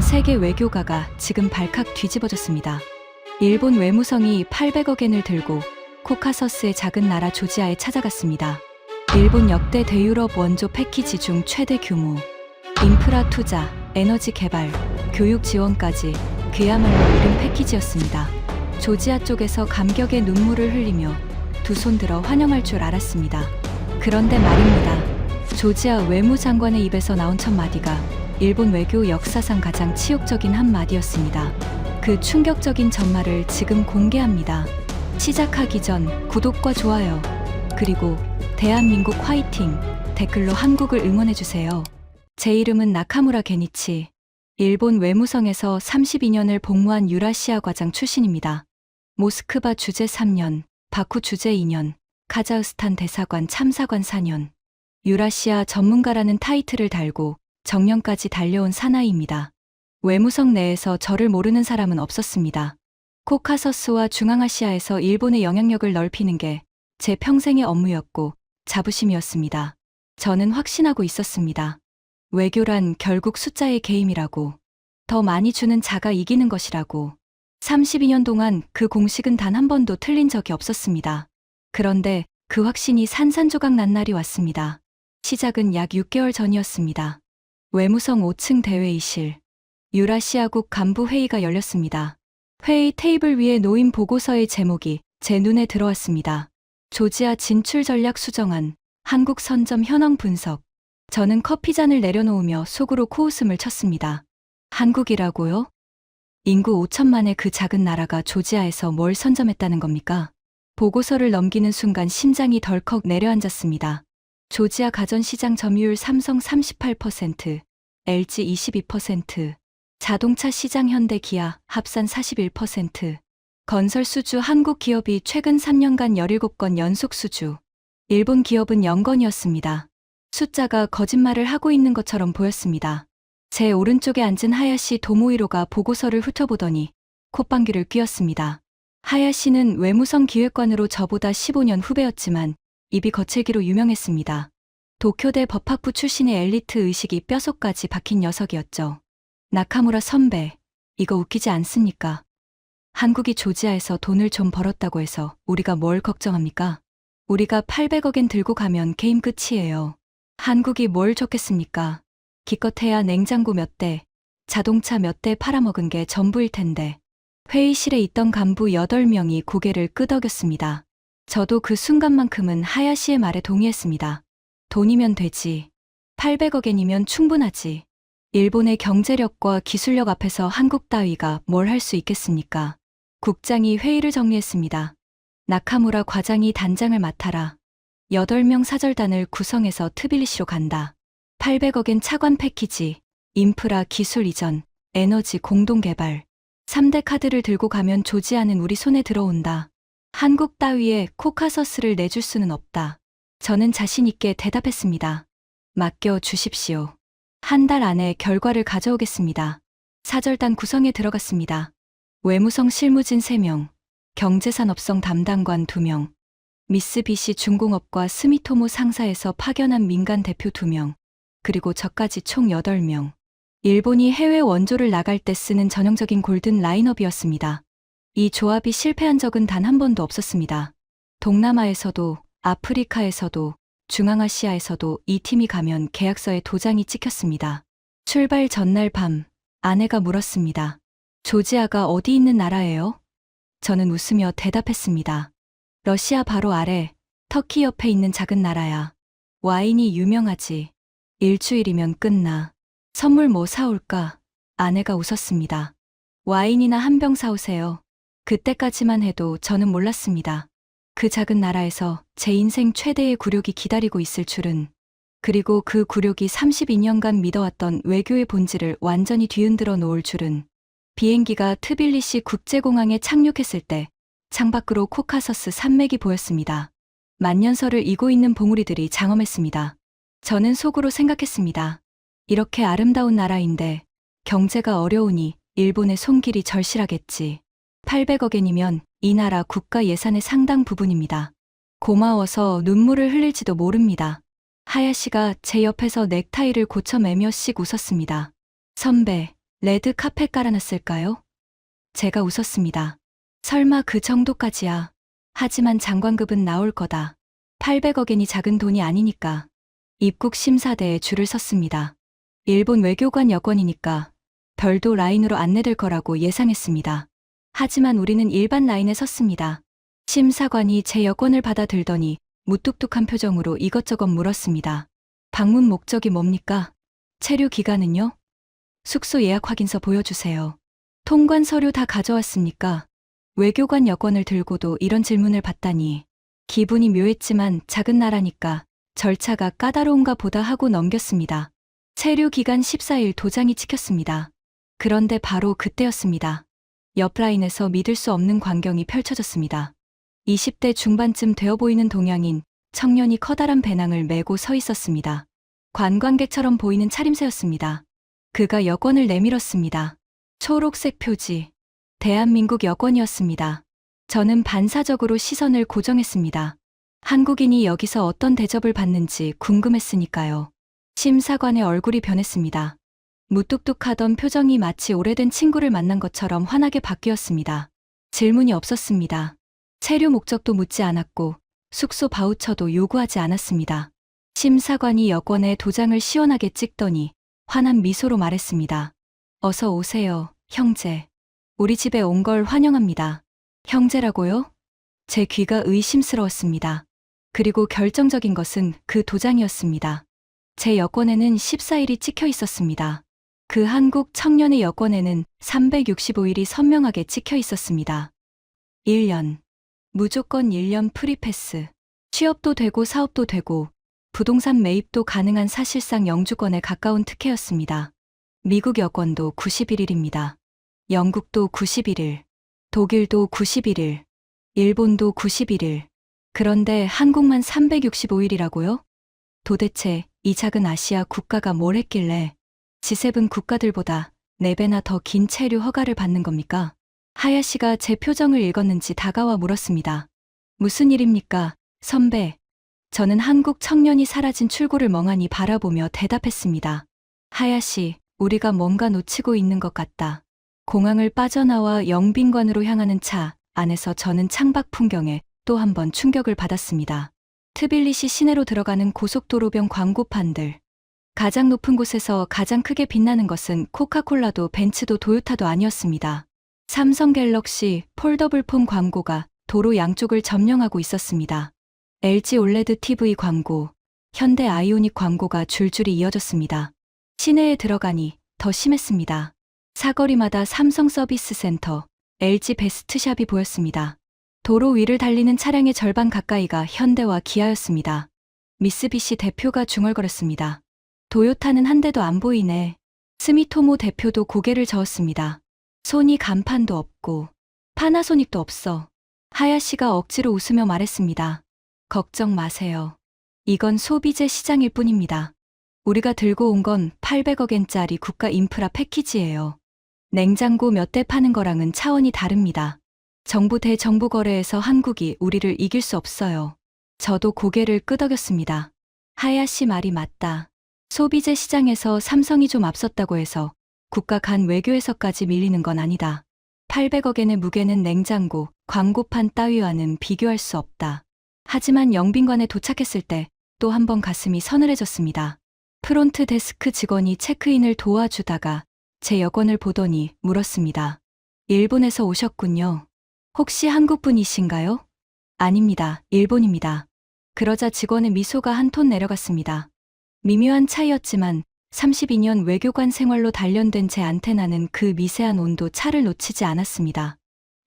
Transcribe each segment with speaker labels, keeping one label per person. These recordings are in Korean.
Speaker 1: 세계 외교가가 지금 발칵 뒤집어졌습니다. 일본 외무성이 800억엔을 들고 코카서스의 작은 나라 조지아에 찾아갔습니다. 일본 역대 대유럽 원조 패키지 중 최대 규모, 인프라 투자, 에너지 개발, 교육 지원까지 그야말로 이른 패키지였습니다. 조지아 쪽에서 감격의 눈물을 흘리며 두 손 들어 환영할 줄 알았습니다. 그런데 말입니다. 조지아 외무장관의 입에서 나온 첫 마디가 일본 외교 역사상 가장 치욕적인 한마디였습니다. 그 충격적인 전말을 지금 공개합니다. 시작하기 전 구독과 좋아요, 그리고 대한민국 화이팅 댓글로 한국을 응원해주세요. 제 이름은 나카무라 게니치. 일본 외무성에서 32년을 복무한 유라시아 과장 출신입니다. 모스크바 주재 3년, 바쿠 주재 2년, 카자흐스탄 대사관 참사관 4년, 유라시아 전문가라는 타이틀을 달고 정년까지 달려온 사나이입니다. 외무성 내에서 저를 모르는 사람은 없었습니다. 코카서스와 중앙아시아에서 일본의 영향력을 넓히는 게 제 평생의 업무였고 자부심이었습니다. 저는 확신하고 있었습니다. 외교란 결국 숫자의 게임이라고, 더 많이 주는 자가 이기는 것이라고. 32년 동안 그 공식은 단 한 번도 틀린 적이 없었습니다. 그런데 그 확신이 산산조각 난 날이 왔습니다. 시작은 약 6개월 전이었습니다. 외무성 5층 대회의실. 유라시아국 간부 회의가 열렸습니다. 회의 테이블 위에 놓인 보고서의 제목이 제 눈에 들어왔습니다. 조지아 진출 전략 수정안, 한국 선점 현황 분석. 저는 커피잔을 내려놓으며 속으로 코웃음을 쳤습니다. 한국이라고요? 인구 5천만의 그 작은 나라가 조지아에서 뭘 선점했다는 겁니까? 보고서를 넘기는 순간 심장이 덜컥 내려앉았습니다. 조지아 가전시장 점유율 삼성 38%, LG 22%, 자동차 시장 현대 기아 합산 41%, 건설 수주 한국 기업이 최근 3년간 17건 연속 수주, 일본 기업은 0건이었습니다. 숫자가 거짓말을 하고 있는 것처럼 보였습니다. 제 오른쪽에 앉은 하야시 도모이로가 보고서를 훑어보더니 콧방귀를 뀌었습니다. 하야시는 외무성 기획관으로 저보다 15년 후배였지만 입이 거칠기로 유명했습니다. 도쿄대 법학부 출신의 엘리트 의식이 뼛속까지 박힌 녀석이었죠. 나카무라 선배, 이거 웃기지 않습니까? 한국이 조지아에서 돈을 좀 벌었다고 해서 우리가 뭘 걱정합니까? 우리가 800억엔 들고 가면 게임 끝이에요. 한국이 뭘 좋겠습니까? 기껏해야 냉장고 몇 대, 자동차 몇 대 팔아먹은 게 전부일 텐데. 회의실에 있던 간부 8명이 고개를 끄덕였습니다. 저도 그 순간만큼은 하야시의 말에 동의했습니다. 돈이면 되지. 800억엔이면 충분하지. 일본의 경제력과 기술력 앞에서 한국 따위가 뭘 할 수 있겠습니까? 국장이 회의를 정리했습니다. 나카무라 과장이 단장을 맡아라. 8명 사절단을 구성해서 트빌리시로 간다. 800억엔 차관 패키지, 인프라 기술 이전, 에너지 공동개발. 3대 카드를 들고 가면 조지아는 우리 손에 들어온다. 한국 따위에 코카서스를 내줄 수는 없다. 저는 자신 있게 대답했습니다. 맡겨 주십시오. 한 달 안에 결과를 가져오겠습니다. 사절단 구성에 들어갔습니다. 외무성 실무진 3명, 경제산업성 담당관 2명, 미쓰비시 중공업과 스미토모 상사에서 파견한 민간 대표 2명, 그리고 저까지 총 8명. 일본이 해외 원조를 나갈 때 쓰는 전형적인 골든 라인업이었습니다. 이 조합이 실패한 적은 단 한 번도 없었습니다. 동남아에서도, 아프리카에서도, 중앙아시아에서도 이 팀이 가면 계약서에 도장이 찍혔습니다. 출발 전날 밤, 아내가 물었습니다. 조지아가 어디 있는 나라예요? 저는 웃으며 대답했습니다. 러시아 바로 아래, 터키 옆에 있는 작은 나라야. 와인이 유명하지. 일주일이면 끝나. 선물 뭐 사올까? 아내가 웃었습니다. 와인이나 한 병 사오세요. 그때까지만 해도 저는 몰랐습니다. 그 작은 나라에서 제 인생 최대의 굴욕이 기다리고 있을 줄은, 그리고 그 굴욕이 32년간 믿어왔던 외교의 본질을 완전히 뒤흔들어 놓을 줄은. 비행기가 트빌리시 국제공항에 착륙했을 때 창밖으로 코카서스 산맥이 보였습니다. 만년설을 이고 있는 봉우리들이 장엄했습니다. 저는 속으로 생각했습니다. 이렇게 아름다운 나라인데 경제가 어려우니 일본의 손길이 절실하겠지. 800억엔이면 이 나라 국가 예산의 상당 부분입니다. 고마워서 눈물을 흘릴지도 모릅니다. 하야시가 제 옆에서 넥타이를 고쳐 매며 씩 웃었습니다. 선배, 레드 카펫 깔아놨을까요? 제가 웃었습니다. 설마 그 정도까지야. 하지만 장관급은 나올 거다. 800억엔이 작은 돈이 아니니까. 입국 심사대에 줄을 섰습니다. 일본 외교관 여권이니까 별도 라인으로 안내될 거라고 예상했습니다. 하지만 우리는 일반 라인에 섰습니다. 심사관이 제 여권을 받아들더니 무뚝뚝한 표정으로 이것저것 물었습니다. 방문 목적이 뭡니까? 체류 기간은요? 숙소 예약 확인서 보여주세요. 통관 서류 다 가져왔습니까? 외교관 여권을 들고도 이런 질문을 받다니. 기분이 묘했지만 작은 나라니까 절차가 까다로운가 보다 하고 넘겼습니다. 체류 기간 14일 도장이 찍혔습니다. 그런데 바로 그때였습니다. 옆 라인에서 믿을 수 없는 광경이 펼쳐졌습니다. 20대 중반쯤 되어 보이는 동양인 청년이 커다란 배낭을 메고 서 있었습니다. 관광객처럼 보이는 차림새였습니다. 그가 여권을 내밀었습니다. 초록색 표지. 대한민국 여권이었습니다. 저는 반사적으로 시선을 고정했습니다. 한국인이 여기서 어떤 대접을 받는지 궁금했으니까요. 심사관의 얼굴이 변했습니다. 무뚝뚝하던 표정이 마치 오래된 친구를 만난 것처럼 환하게 바뀌었습니다. 질문이 없었습니다. 체류 목적도 묻지 않았고 숙소 바우처도 요구하지 않았습니다. 심사관이 여권에 도장을 시원하게 찍더니 환한 미소로 말했습니다. 어서 오세요, 형제. 우리 집에 온 걸 환영합니다. 형제라고요? 제 귀가 의심스러웠습니다. 그리고 결정적인 것은 그 도장이었습니다. 제 여권에는 14일이 찍혀 있었습니다. 그 한국 청년의 여권에는 365일이 선명하게 찍혀 있었습니다. 1년. 무조건 1년 프리패스. 취업도 되고 사업도 되고 부동산 매입도 가능한 사실상 영주권에 가까운 특혜였습니다. 미국 여권도 91일입니다. 영국도 91일. 독일도 91일. 일본도 91일. 그런데 한국만 365일이라고요? 도대체 이 작은 아시아 국가가 뭘 했길래 G7 국가들보다 4배나 더 긴 체류 허가를 받는 겁니까? 하야시가 제 표정을 읽었는지 다가와 물었습니다. 무슨 일입니까, 선배? 저는 한국 청년이 사라진 출구를 멍하니 바라보며 대답했습니다. 하야시, 우리가 뭔가 놓치고 있는 것 같다. 공항을 빠져나와 영빈관으로 향하는 차 안에서 저는 창밖 풍경에 또 한 번 충격을 받았습니다. 트빌리시 시내로 들어가는 고속도로변 광고판들. 가장 높은 곳에서 가장 크게 빛나는 것은 코카콜라도 벤츠도 도요타도 아니었습니다. 삼성 갤럭시 폴더블폰 광고가 도로 양쪽을 점령하고 있었습니다. LG 올레드 TV 광고, 현대 아이오닉 광고가 줄줄이 이어졌습니다. 시내에 들어가니 더 심했습니다. 사거리마다 삼성 서비스 센터, LG 베스트샵이 보였습니다. 도로 위를 달리는 차량의 절반 가까이가 현대와 기아였습니다. 미쓰비시 대표가 중얼거렸습니다. 도요타는 한 대도 안 보이네. 스미토모 대표도 고개를 저었습니다. 소니 간판도 없고 파나소닉도 없어. 하야시가 억지로 웃으며 말했습니다. 걱정 마세요. 이건 소비재 시장일 뿐입니다. 우리가 들고 온 건 800억엔짜리 국가 인프라 패키지예요. 냉장고 몇 대 파는 거랑은 차원이 다릅니다. 정부 대 정부 거래에서 한국이 우리를 이길 수 없어요. 저도 고개를 끄덕였습니다. 하야시 말이 맞다. 소비재 시장에서 삼성이 좀 앞섰다고 해서 국가 간 외교에서까지 밀리는 건 아니다. 800억엔의 무게는 냉장고, 광고판 따위와는 비교할 수 없다. 하지만 영빈관에 도착했을 때 또 한 번 가슴이 서늘해졌습니다. 프론트 데스크 직원이 체크인을 도와주다가 제 여권을 보더니 물었습니다. 일본에서 오셨군요. 혹시 한국분이신가요? 아닙니다. 일본입니다. 그러자 직원의 미소가 한 톤 내려갔습니다. 미묘한 차이였지만 32년 외교관 생활로 단련된 제 안테나는 그 미세한 온도 차를 놓치지 않았습니다.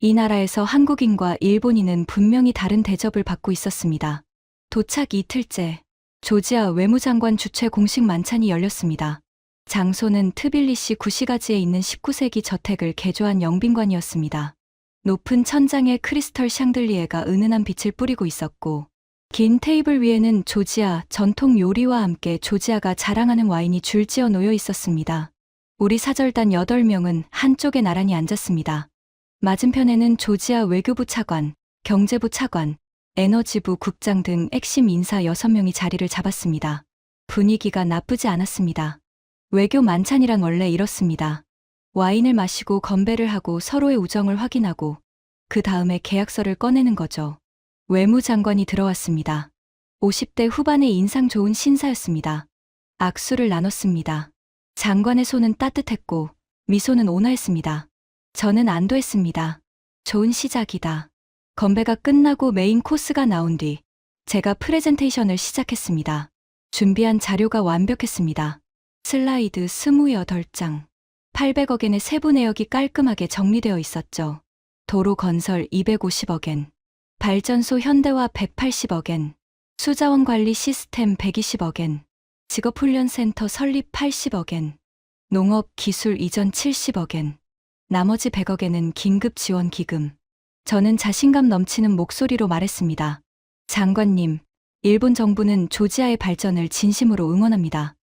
Speaker 1: 이 나라에서 한국인과 일본인은 분명히 다른 대접을 받고 있었습니다. 도착 이틀째, 조지아 외무장관 주최 공식 만찬이 열렸습니다. 장소는 트빌리시 구시가지에 있는 19세기 저택을 개조한 영빈관이었습니다. 높은 천장에 크리스털 샹들리에가 은은한 빛을 뿌리고 있었고, 긴 테이블 위에는 조지아 전통 요리와 함께 조지아가 자랑하는 와인이 줄지어 놓여 있었습니다. 우리 사절단 8명은 한쪽에 나란히 앉았습니다. 맞은편에는 조지아 외교부 차관, 경제부 차관, 에너지부 국장 등 핵심 인사 6명이 자리를 잡았습니다. 분위기가 나쁘지 않았습니다. 외교 만찬이란 원래 이렇습니다. 와인을 마시고 건배를 하고 서로의 우정을 확인하고 그 다음에 계약서를 꺼내는 거죠. 외무장관이 들어왔습니다. 50대 후반의 인상 좋은 신사였습니다. 악수를 나눴습니다. 장관의 손은 따뜻했고 미소는 온화했습니다. 저는 안도했습니다. 좋은 시작이다. 건배가 끝나고 메인 코스가 나온 뒤 제가 프레젠테이션을 시작했습니다. 준비한 자료가 완벽했습니다. 슬라이드 28장. 800억엔의 세부 내역이 깔끔하게 정리되어 있었죠. 도로 건설 250억엔, 발전소 현대화 180억엔, 수자원 관리 시스템 120억엔, 직업훈련센터 설립 80억엔, 농업 기술 이전 70억엔, 나머지 100억엔은 긴급 지원 기금. 저는 자신감 넘치는 목소리로 말했습니다. 장관님, 일본 정부는 조지아의 발전을 진심으로 응원합니다.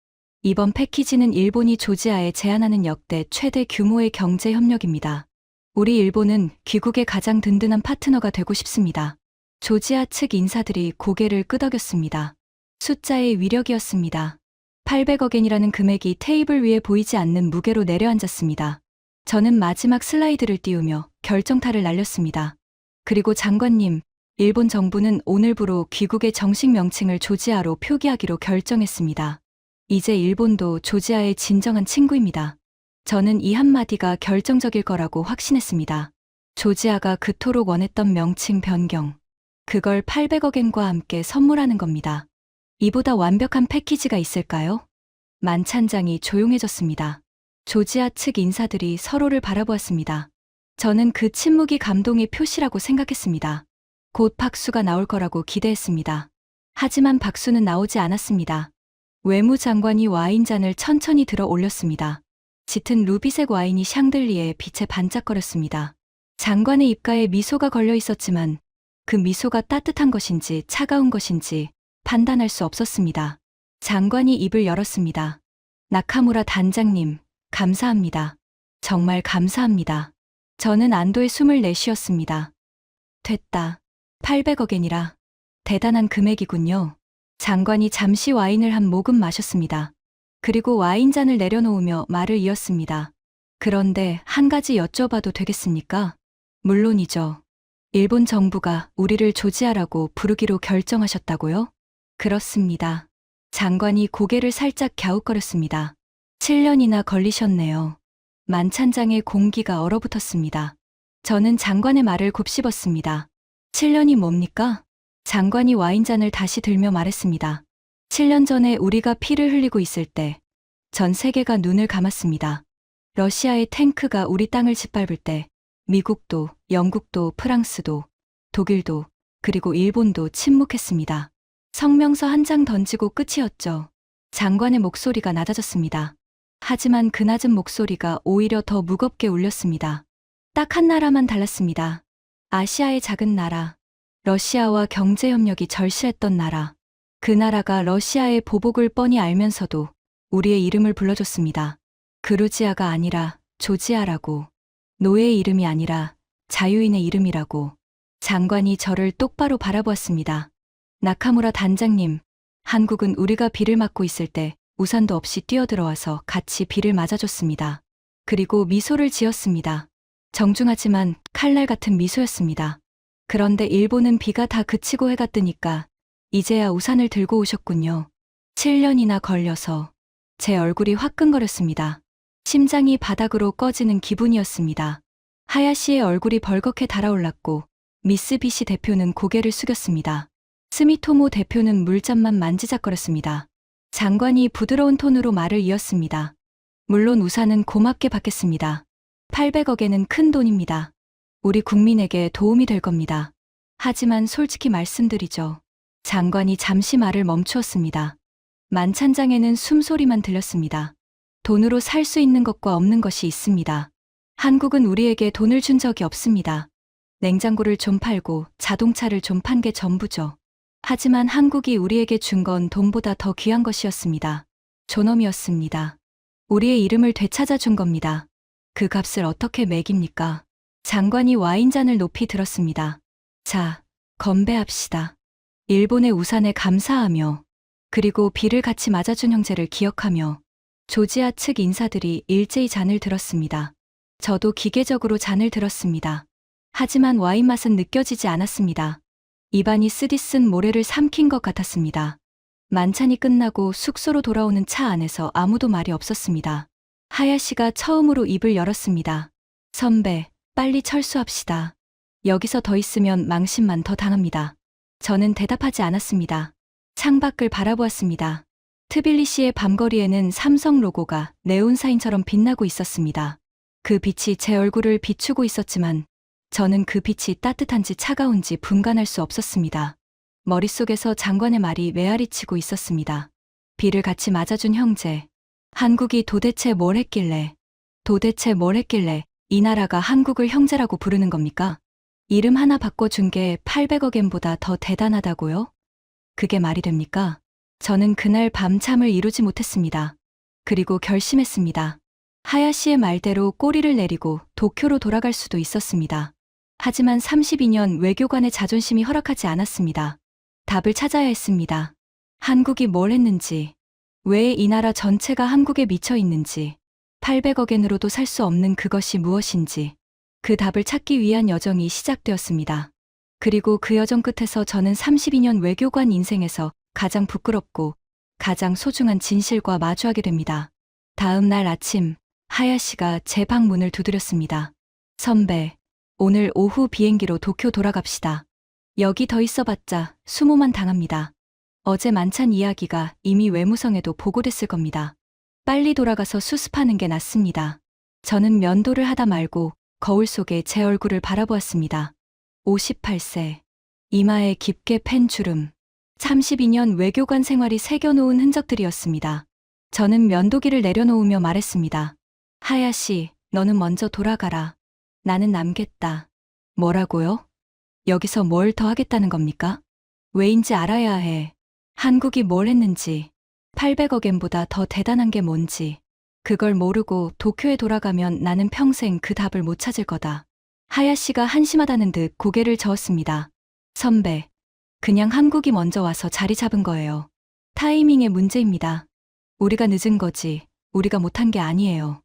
Speaker 1: 이번 패키지는 일본이 조지아에 제안하는 역대 최대 규모의 경제 협력입니다. 우리 일본은 귀국의 가장 든든한 파트너가 되고 싶습니다. 조지아 측 인사들이 고개를 끄덕였습니다. 숫자의 위력이었습니다. 800억엔이라는 금액이 테이블 위에 보이지 않는 무게로 내려앉았습니다. 저는 마지막 슬라이드를 띄우며 결정타를 날렸습니다. 그리고 장관님, 일본 정부는 오늘부로 귀국의 정식 명칭을 조지아로 표기하기로 결정했습니다. 이제 일본도 조지아의 진정한 친구입니다. 저는 이 한마디가 결정적일 거라고 확신했습니다. 조지아가 그토록 원했던 명칭 변경. 그걸 800억엔과 함께 선물하는 겁니다. 이보다 완벽한 패키지가 있을까요? 만찬장이 조용해졌습니다. 조지아 측 인사들이 서로를 바라보았습니다. 저는 그 침묵이 감동의 표시라고 생각했습니다. 곧 박수가 나올 거라고 기대했습니다. 하지만 박수는 나오지 않았습니다. 외무장관이 와인잔을 천천히 들어 올렸습니다. 짙은 루비색 와인이 샹들리에 빛에 반짝거렸습니다. 장관의 입가에 미소가 걸려 있었지만 그 미소가 따뜻한 것인지 차가운 것인지 판단할 수 없었습니다. 장관이 입을 열었습니다. 나카무라 단장님, 감사합니다. 정말 감사합니다. 저는 안도의 숨을 내쉬었습니다. 됐다. 800억엔이라. 대단한 금액이군요. 장관이 잠시 와인을 한 모금 마셨습니다. 그리고 와인잔을 내려놓으며 말을 이었습니다. 그런데 한 가지 여쭤봐도 되겠습니까? 물론이죠. 일본 정부가 우리를 조지아라고 부르기로 결정하셨다고요? 그렇습니다. 장관이 고개를 살짝 갸웃거렸습니다. 7년이나 걸리셨네요. 만찬장의 공기가 얼어붙었습니다. 저는 장관의 말을 곱씹었습니다. 7년이 뭡니까? 장관이 와인잔을 다시 들며 말했습니다. 7년 전에 우리가 피를 흘리고 있을 때 전 세계가 눈을 감았습니다. 러시아의 탱크가 우리 땅을 짓밟을 때 미국도, 영국도, 프랑스도, 독일도, 그리고 일본도 침묵했습니다. 성명서 한 장 던지고 끝이었죠. 장관의 목소리가 낮아졌습니다. 하지만 그 낮은 목소리가 오히려 더 무겁게 울렸습니다. 딱 한 나라만 달랐습니다. 아시아의 작은 나라, 러시아와 경제협력이 절실했던 나라. 그 나라가 러시아의 보복을 뻔히 알면서도 우리의 이름을 불러줬습니다. 그루지아가 아니라 조지아라고. 노예의 이름이 아니라 자유인의 이름이라고. 장관이 저를 똑바로 바라보았습니다. 나카무라 단장님, 한국은 우리가 비를 맞고 있을 때 우산도 없이 뛰어들어와서 같이 비를 맞아줬습니다. 그리고 미소를 지었습니다. 정중하지만 칼날 같은 미소였습니다. 그런데 일본은 비가 다 그치고 해가 뜨니까 이제야 우산을 들고 오셨군요. 7년이나 걸려서. 제 얼굴이 화끈거렸습니다. 심장이 바닥으로 꺼지는 기분이었습니다. 하야시의 얼굴이 벌겋게 달아올랐고 미쓰비시 대표는 고개를 숙였습니다. 스미토모 대표는 물잔만 만지작거렸습니다. 장관이 부드러운 톤으로 말을 이었습니다. 물론 우산은 고맙게 받겠습니다. 800억엔은 큰 돈입니다. 우리 국민에게 도움이 될 겁니다. 하지만 솔직히 말씀드리죠. 장관이 잠시 말을 멈추었습니다. 만찬장에는 숨소리만 들렸습니다. 돈으로 살 수 있는 것과 없는 것이 있습니다. 한국은 우리에게 돈을 준 적이 없습니다. 냉장고를 좀 팔고 자동차를 좀 판 게 전부죠. 하지만 한국이 우리에게 준 건 돈보다 더 귀한 것이었습니다. 존엄이었습니다. 우리의 이름을 되찾아 준 겁니다. 그 값을 어떻게 매깁니까? 장관이 와인잔을 높이 들었습니다. 자, 건배합시다. 일본의 우산에 감사하며, 그리고 비를 같이 맞아준 형제를 기억하며. 조지아 측 인사들이 일제히 잔을 들었습니다. 저도 기계적으로 잔을 들었습니다. 하지만 와인 맛은 느껴지지 않았습니다. 입안이 쓰디쓴 모래를 삼킨 것 같았습니다. 만찬이 끝나고 숙소로 돌아오는 차 안에서 아무도 말이 없었습니다. 하야시가 처음으로 입을 열었습니다. 선배, 빨리 철수합시다. 여기서 더 있으면 망신만 더 당합니다. 저는 대답하지 않았습니다. 창밖을 바라보았습니다. 트빌리시의 밤거리에는 삼성 로고가 네온사인처럼 빛나고 있었습니다. 그 빛이 제 얼굴을 비추고 있었지만 저는 그 빛이 따뜻한지 차가운지 분간할 수 없었습니다. 머릿속에서 장관의 말이 메아리치고 있었습니다. 비를 같이 맞아준 형제. 한국이 도대체 뭘 했길래 이 나라가 한국을 형제라고 부르는 겁니까? 이름 하나 바꿔준 게 800억 엔보다 더 대단하다고요? 그게 말이 됩니까? 저는 그날 밤잠을 이루지 못했습니다. 그리고 결심했습니다. 하야시의 말대로 꼬리를 내리고 도쿄로 돌아갈 수도 있었습니다. 하지만 32년 외교관의 자존심이 허락하지 않았습니다. 답을 찾아야 했습니다. 한국이 뭘 했는지, 왜 이 나라 전체가 한국에 미쳐 있는지, 800억 엔으로도 살 수 없는 그것이 무엇인지, 그 답을 찾기 위한 여정이 시작되었습니다. 그리고 그 여정 끝에서 저는 32년 외교관 인생에서 가장 부끄럽고 가장 소중한 진실과 마주하게 됩니다. 다음 날 아침, 하야시가 제 방 문을 두드렸습니다. 선배, 오늘 오후 비행기로 도쿄 돌아갑시다. 여기 더 있어봤자 수모만 당합니다. 어제 만찬 이야기가 이미 외무성에도 보고됐을 겁니다. 빨리 돌아가서 수습하는 게 낫습니다. 저는 면도를 하다 말고 거울 속에 제 얼굴을 바라보았습니다. 58세. 이마에 깊게 팬 주름. 32년 외교관 생활이 새겨놓은 흔적들이었습니다. 저는 면도기를 내려놓으며 말했습니다. 하야시, 너는 먼저 돌아가라. 나는 남겠다. 뭐라고요? 여기서 뭘 더 하겠다는 겁니까? 왜인지 알아야 해. 한국이 뭘 했는지, 800억 엔보다 더 대단한 게 뭔지, 그걸 모르고 도쿄에 돌아가면 나는 평생 그 답을 못 찾을 거다. 하야시가 한심하다는 듯 고개를 저었습니다. 선배, 그냥 한국이 먼저 와서 자리 잡은 거예요. 타이밍의 문제입니다. 우리가 늦은 거지, 우리가 못한 게 아니에요.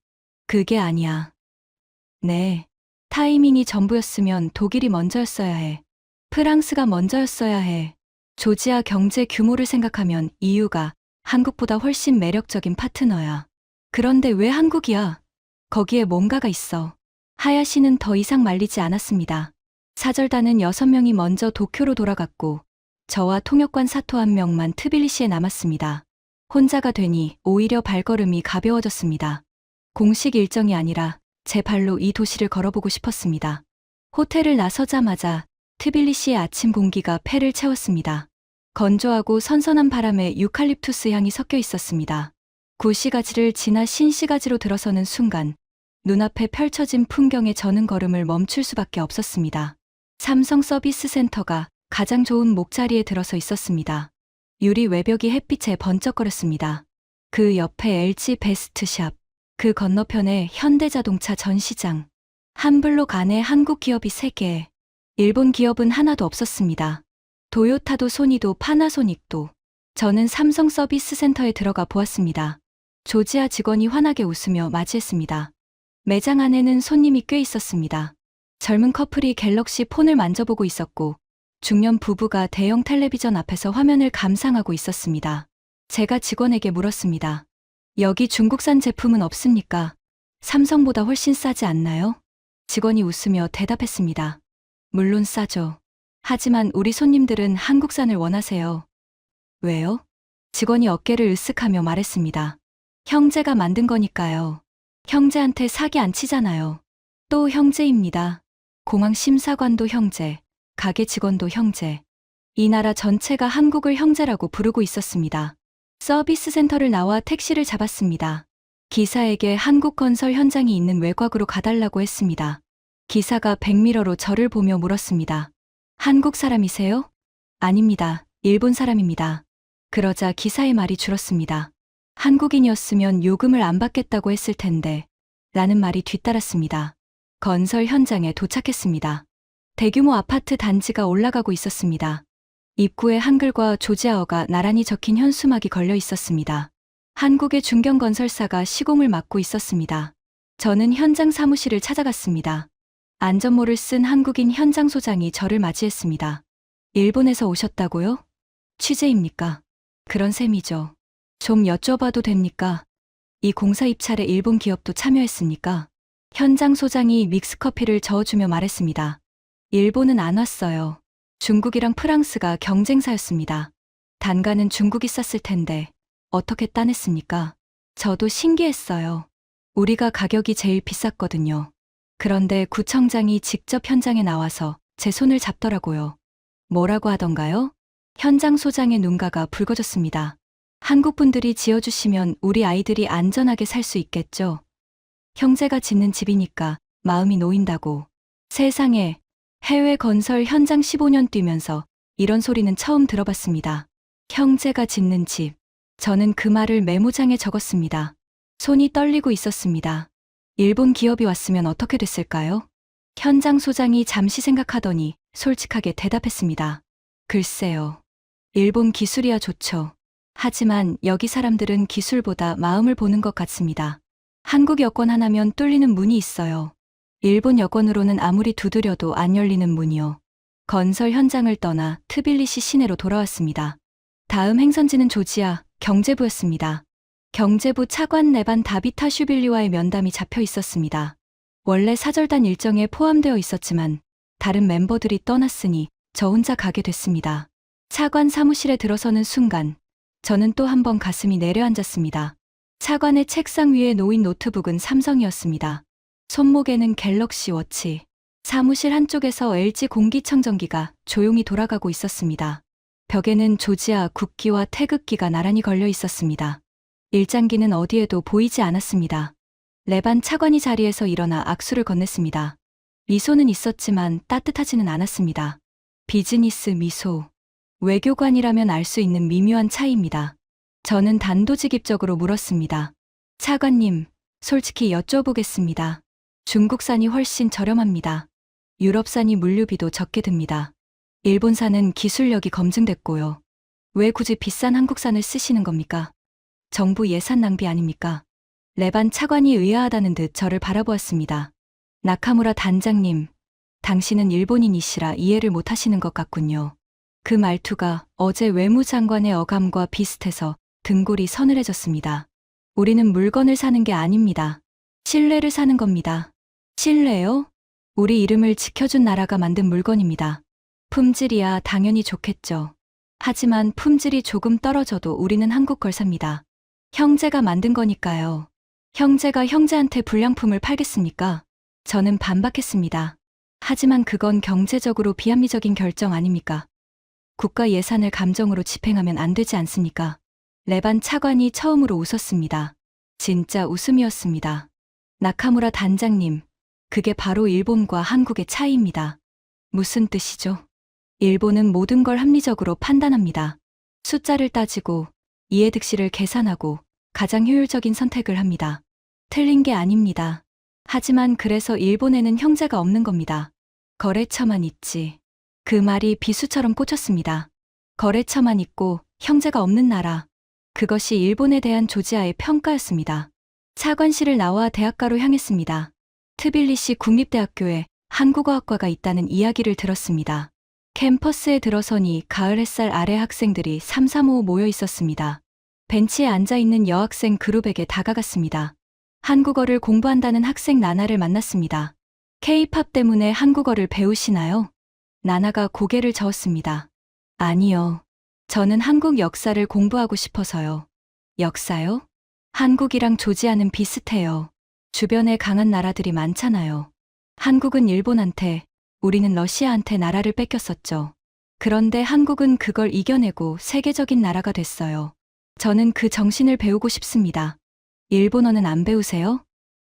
Speaker 1: 그게 아니야. 네. 타이밍이 전부였으면 독일이 먼저였어야 해. 프랑스가 먼저였어야 해. 조지아 경제 규모를 생각하면 EU가 한국보다 훨씬 매력적인 파트너야. 그런데 왜 한국이야? 거기에 뭔가가 있어. 하야시는 더 이상 말리지 않았습니다. 사절단은 6명이 먼저 도쿄로 돌아갔고 저와 통역관 사토 1명만 트빌리시에 남았습니다. 혼자가 되니 오히려 발걸음이 가벼워졌습니다. 공식 일정이 아니라 제 발로 이 도시를 걸어보고 싶었습니다. 호텔을 나서자마자 트빌리시의 아침 공기가 폐를 채웠습니다. 건조하고 선선한 바람에 유칼립투스 향이 섞여 있었습니다. 구시가지를 지나 신시가지로 들어서는 순간 눈앞에 펼쳐진 풍경에 저는 걸음을 멈출 수밖에 없었습니다. 삼성 서비스 센터가 가장 좋은 목자리에 들어서 있었습니다. 유리 외벽이 햇빛에 번쩍거렸습니다. 그 옆에 LG 베스트샵, 그 건너편에 현대자동차 전시장, 한 블록 안에 한국 기업이 3개, 일본 기업은 하나도 없었습니다. 도요타도 소니도 파나소닉도. 저는 삼성 서비스 센터에 들어가 보았습니다. 조지아 직원이 환하게 웃으며 맞이했습니다. 매장 안에는 손님이 꽤 있었습니다. 젊은 커플이 갤럭시 폰을 만져보고 있었고 중년 부부가 대형 텔레비전 앞에서 화면을 감상하고 있었습니다. 제가 직원에게 물었습니다. 여기 중국산 제품은 없습니까? 삼성보다 훨씬 싸지 않나요? 직원이 웃으며 대답했습니다. 물론 싸죠. 하지만 우리 손님들은 한국산을 원하세요. 왜요? 직원이 어깨를 으쓱하며 말했습니다. 형제가 만든 거니까요. 형제한테 사기 안 치잖아요. 또 형제입니다. 공항 심사관도 형제, 가게 직원도 형제. 이 나라 전체가 한국을 형제라고 부르고 있었습니다. 서비스 센터를 나와 택시를 잡았습니다. 기사에게 한국 건설 현장이 있는 외곽으로 가달라고 했습니다. 기사가 백미러로 저를 보며 물었습니다. 한국 사람이세요? 아닙니다. 일본 사람입니다. 그러자 기사의 말이 줄었습니다. 한국인이었으면 요금을 안 받겠다고 했을 텐데 라는 말이 뒤따랐습니다. 건설 현장에 도착했습니다. 대규모 아파트 단지가 올라가고 있었습니다. 입구에 한글과 조지아어가 나란히 적힌 현수막이 걸려 있었습니다. 한국의 중견건설사가 시공을 맡고 있었습니다. 저는 현장 사무실을 찾아갔습니다. 안전모를 쓴 한국인 현장 소장이 저를 맞이했습니다. 일본에서 오셨다고요? 취재입니까? 그런 셈이죠. 좀 여쭤봐도 됩니까? 이 공사 입찰에 일본 기업도 참여했습니까? 현장 소장이 믹스커피를 저어주며 말했습니다. 일본은 안 왔어요. 중국이랑 프랑스가 경쟁사였습니다. 단가는 중국이 쌌을 텐데 어떻게 따냈습니까? 저도 신기했어요. 우리가 가격이 제일 비쌌거든요. 그런데 구청장이 직접 현장에 나와서 제 손을 잡더라고요. 뭐라고 하던가요? 현장 소장의 눈가가 붉어졌습니다. 한국 분들이 지어주시면 우리 아이들이 안전하게 살 수 있겠죠? 형제가 짓는 집이니까 마음이 놓인다고. 세상에, 해외 건설 현장 15년 뛰면서 이런 소리는 처음 들어봤습니다. 형제가 짓는 집. 저는 그 말을 메모장에 적었습니다. 손이 떨리고 있었습니다. 일본 기업이 왔으면 어떻게 됐을까요? 현장 소장이 잠시 생각하더니 솔직하게 대답했습니다. 글쎄요. 일본 기술이야 좋죠. 하지만 여기 사람들은 기술보다 마음을 보는 것 같습니다. 한국 여권 하나면 뚫리는 문이 있어요. 일본 여권으로는 아무리 두드려도 안 열리는 문이요. 건설 현장을 떠나 트빌리시 시내로 돌아왔습니다. 다음 행선지는 조지아 경제부였습니다. 경제부 차관 레반 다비타슈빌리와의 면담이 잡혀 있었습니다. 원래 사절단 일정에 포함되어 있었지만 다른 멤버들이 떠났으니 저 혼자 가게 됐습니다. 차관 사무실에 들어서는 순간 저는 또 한 번 가슴이 내려앉았습니다. 차관의 책상 위에 놓인 노트북은 삼성이었습니다. 손목에는 갤럭시 워치. 사무실 한쪽에서 LG 공기청정기가 조용히 돌아가고 있었습니다. 벽에는 조지아 국기와 태극기가 나란히 걸려 있었습니다. 일장기는 어디에도 보이지 않았습니다. 레반 차관이 자리에서 일어나 악수를 건넸습니다. 미소는 있었지만 따뜻하지는 않았습니다. 비즈니스 미소. 외교관이라면 알 수 있는 미묘한 차이입니다. 저는 단도직입적으로 물었습니다. 차관님, 솔직히 여쭤보겠습니다. 중국산이 훨씬 저렴합니다. 유럽산이 물류비도 적게 듭니다. 일본산은 기술력이 검증됐고요. 왜 굳이 비싼 한국산을 쓰시는 겁니까? 정부 예산 낭비 아닙니까? 레반 차관이 의아하다는 듯 저를 바라보았습니다. 나카무라 단장님, 당신은 일본인이시라 이해를 못하시는 것 같군요. 그 말투가 어제 외무장관의 어감과 비슷해서 등골이 서늘해졌습니다. 우리는 물건을 사는 게 아닙니다. 신뢰를 사는 겁니다. 신뢰요? 우리 이름을 지켜준 나라가 만든 물건입니다. 품질이야 당연히 좋겠죠. 하지만 품질이 조금 떨어져도 우리는 한국 걸 삽니다. 형제가 만든 거니까요. 형제가 형제한테 불량품을 팔겠습니까? 저는 반박했습니다. 하지만 그건 경제적으로 비합리적인 결정 아닙니까? 국가 예산을 감정으로 집행하면 안 되지 않습니까? 레반 차관이 처음으로 웃었습니다. 진짜 웃음이었습니다. 나카무라 단장님, 그게 바로 일본과 한국의 차이입니다. 무슨 뜻이죠? 일본은 모든 걸 합리적으로 판단합니다. 숫자를 따지고 이해득실을 계산하고 가장 효율적인 선택을 합니다. 틀린 게 아닙니다. 하지만 그래서 일본에는 형제가 없는 겁니다. 거래처만 있지. 그 말이 비수처럼 꽂혔습니다. 거래처만 있고 형제가 없는 나라. 그것이 일본에 대한 조지아의 평가였습니다. 차관실을 나와 대학가로 향했습니다. 트빌리시 국립대학교에 한국어학과가 있다는 이야기를 들었습니다. 캠퍼스에 들어서니 가을 햇살 아래 학생들이 삼삼오오 모여 있었습니다. 벤치에 앉아있는 여학생 그룹에게 다가갔습니다. 한국어를 공부한다는 학생 나나를 만났습니다. K-팝 때문에 한국어를 배우시나요? 나나가 고개를 저었습니다. 아니요. 저는 한국 역사를 공부하고 싶어서요. 역사요? 한국이랑 조지아는 비슷해요. 주변에 강한 나라들이 많잖아요. 한국은 일본한테, 우리는 러시아한테 나라를 뺏겼었죠. 그런데 한국은 그걸 이겨내고 세계적인 나라가 됐어요. 저는 그 정신을 배우고 싶습니다. 일본어는 안 배우세요?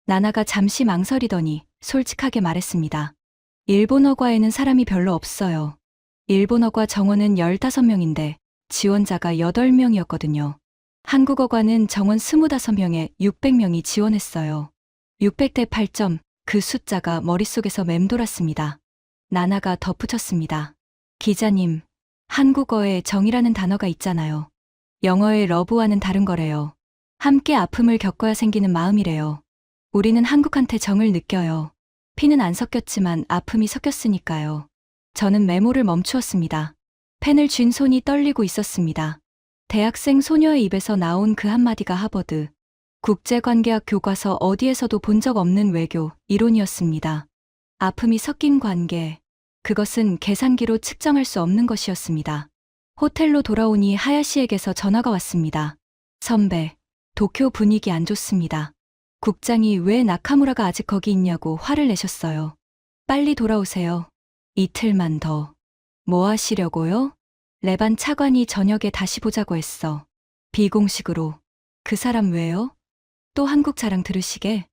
Speaker 1: 나나가 잠시 망설이더니 솔직하게 말했습니다. 일본어과에는 사람이 별로 없어요. 일본어과 정원은 15명인데 지원자가 8명이었거든요. 한국어과는 정원 25명에 600명이 지원했어요. 600대 8점, 그 숫자가 머릿속에서 맴돌았습니다. 나나가 덧붙였습니다. 기자님, 한국어에 정이라는 단어가 있잖아요. 영어의 러브와는 다른 거래요. 함께 아픔을 겪어야 생기는 마음이래요. 우리는 한국한테 정을 느껴요. 피는 안 섞였지만 아픔이 섞였으니까요. 저는 메모를 멈추었습니다. 펜을 쥔 손이 떨리고 있었습니다. 대학생 소녀의 입에서 나온 그 한마디가 하버드 국제관계학 교과서 어디에서도 본 적 없는 외교 이론이었습니다. 아픔이 섞인 관계, 그것은 계산기로 측정할 수 없는 것이었습니다. 호텔로 돌아오니 하야시에게서 전화가 왔습니다. 선배, 도쿄 분위기 안 좋습니다. 국장이 왜 나카무라가 아직 거기 있냐고 화를 내셨어요. 빨리 돌아오세요. 이틀만 더. 뭐 하시려고요? 레반 차관이 저녁에 다시 보자고 했어. 비공식으로. 그 사람 왜요? 또 한국 자랑 들으시게?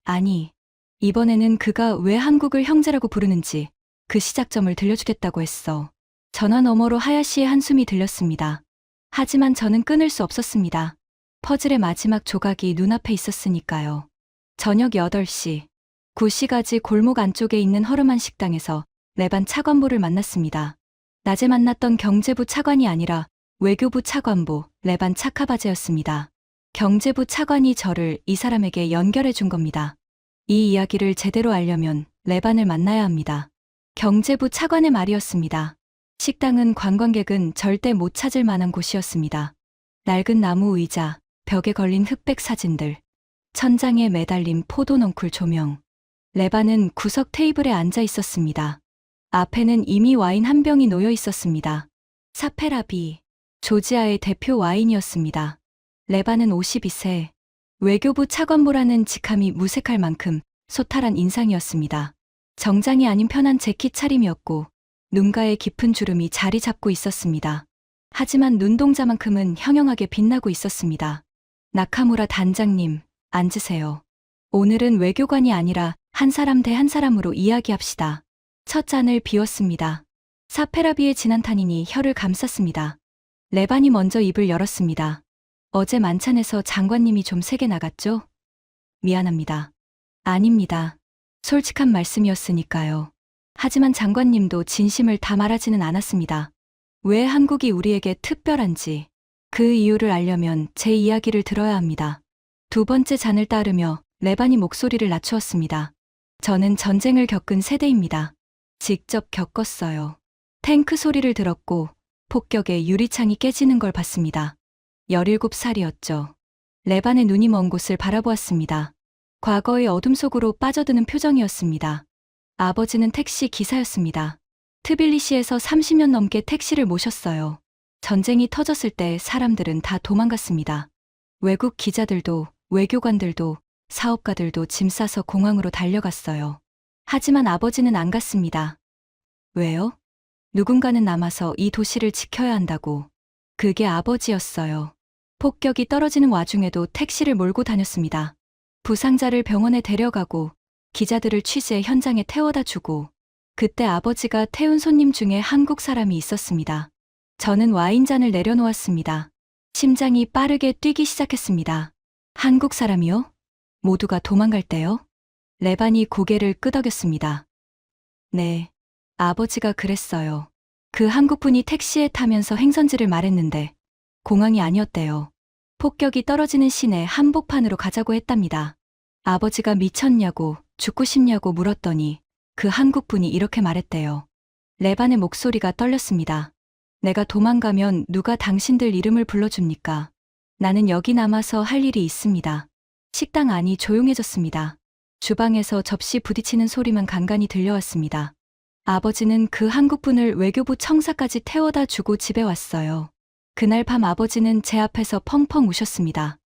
Speaker 1: 아니, 이번에는 그가 왜 한국을 형제라고 부르는지 그 시작점을 들려주겠다고 했어. 전화 너머로 하야시의 한숨이 들렸습니다. 하지만 저는 끊을 수 없었습니다. 퍼즐의 마지막 조각이 눈앞에 있었으니까요. 저녁 8시, 구시가지 골목 안쪽에 있는 허름한 식당에서 레반 차관보를 만났습니다. 낮에 만났던 경제부 차관이 아니라 외교부 차관보 레반 차카바제였습니다. 경제부 차관이 저를 이 사람에게 연결해 준 겁니다. 이 이야기를 제대로 알려면 레반을 만나야 합니다. 경제부 차관의 말이었습니다. 식당은 관광객은 절대 못 찾을 만한 곳이었습니다. 낡은 나무 의자, 벽에 걸린 흑백 사진들, 천장에 매달린 포도넝쿨 조명. 레반은 구석 테이블에 앉아 있었습니다. 앞에는 이미 와인 한 병이 놓여 있었습니다. 사페라비, 조지아의 대표 와인이었습니다. 레반은 52세, 외교부 차관보라는 직함이 무색할 만큼 소탈한 인상이었습니다. 정장이 아닌 편한 재킷 차림이었고 눈가에 깊은 주름이 자리 잡고 있었습니다. 하지만 눈동자만큼은 형형하게 빛나고 있었습니다. 나카무라 단장님, 앉으세요. 오늘은 외교관이 아니라 한 사람 대 한 사람으로 이야기합시다. 첫 잔을 비웠습니다. 사페라비의 진한 탄닌이 혀를 감쌌습니다. 레반이 먼저 입을 열었습니다. 어제 만찬에서 장관님이 좀 세게 나갔죠? 미안합니다. 아닙니다. 솔직한 말씀이었으니까요. 하지만 장관님도 진심을 다 말하지는 않았습니다. 왜 한국이 우리에게 특별한지 그 이유를 알려면 제 이야기를 들어야 합니다. 두 번째 잔을 따르며 레반이 목소리를 낮추었습니다. 저는 전쟁을 겪은 세대입니다. 직접 겪었어요. 탱크 소리를 들었고 폭격에 유리창이 깨지는 걸 봤습니다. 17살이었죠. 레반의 눈이 먼 곳을 바라보았습니다. 과거의 어둠 속으로 빠져드는 표정이었습니다. 아버지는 택시 기사였습니다. 트빌리시에서 30년 넘게 택시를 모셨어요. 전쟁이 터졌을 때 사람들은 다 도망갔습니다. 외국 기자들도, 외교관들도, 사업가들도 짐 싸서 공항으로 달려갔어요. 하지만 아버지는 안 갔습니다. 왜요? 누군가는 남아서 이 도시를 지켜야 한다고. 그게 아버지였어요. 폭격이 떨어지는 와중에도 택시를 몰고 다녔습니다. 부상자를 병원에 데려가고 기자들을 취재 현장에 태워다 주고. 그때 아버지가 태운 손님 중에 한국 사람이 있었습니다. 저는 와인잔을 내려놓았습니다. 심장이 빠르게 뛰기 시작했습니다. 한국 사람이요? 모두가 도망갈 때요? 레반이 고개를 끄덕였습니다. 네, 아버지가 그랬어요. 그 한국분이 택시에 타면서 행선지를 말했는데 공항이 아니었대요. 폭격이 떨어지는 시내 한복판으로 가자고 했답니다. 아버지가 미쳤냐고 죽고 싶냐고 물었더니 그 한국분이 이렇게 말했대요. 레반의 목소리가 떨렸습니다. 내가 도망가면 누가 당신들 이름을 불러줍니까? 나는 여기 남아서 할 일이 있습니다. 식당 안이 조용해졌습니다. 주방에서 접시 부딪히는 소리만 간간히 들려왔습니다. 아버지는 그 한국분을 외교부 청사까지 태워다 주고 집에 왔어요. 그날 밤 아버지는 제 앞에서 펑펑 우셨습니다.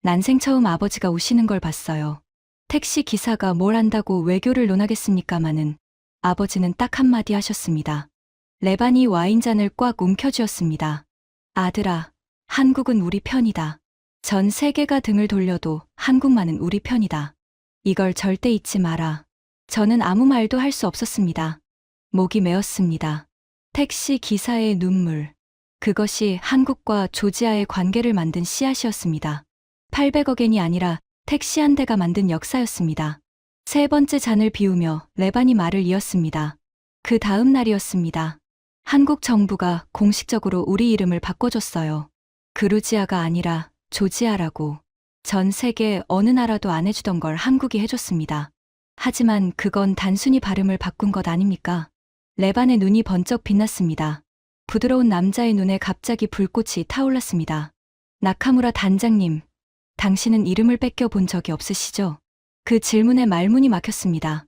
Speaker 1: 난생 처음 아버지가 우시는 걸 봤어요. 택시 기사가 뭘 안다고 외교를 논하겠습니까마는 아버지는 딱 한마디 하셨습니다. 레반이 와인잔을 꽉 움켜쥐었습니다. 아들아, 한국은 우리 편이다. 전 세계가 등을 돌려도 한국만은 우리 편이다. 이걸 절대 잊지 마라. 저는 아무 말도 할 수 없었습니다. 목이 메었습니다. 택시 기사의 눈물. 그것이 한국과 조지아의 관계를 만든 씨앗이었습니다. 800억엔이 아니라 택시 한 대가 만든 역사였습니다. 세 번째 잔을 비우며 레반이 말을 이었습니다. 그 다음 날이었습니다. 한국 정부가 공식적으로 우리 이름을 바꿔줬어요. 그루지아가 아니라 조지아라고. 전 세계 어느 나라도 안 해주던 걸 한국이 해줬습니다. 하지만 그건 단순히 발음을 바꾼 것 아닙니까? 레반의 눈이 번쩍 빛났습니다. 부드러운 남자의 눈에 갑자기 불꽃이 타올랐습니다. 나카무라 단장님, 당신은 이름을 뺏겨본 적이 없으시죠? 그 질문에 말문이 막혔습니다.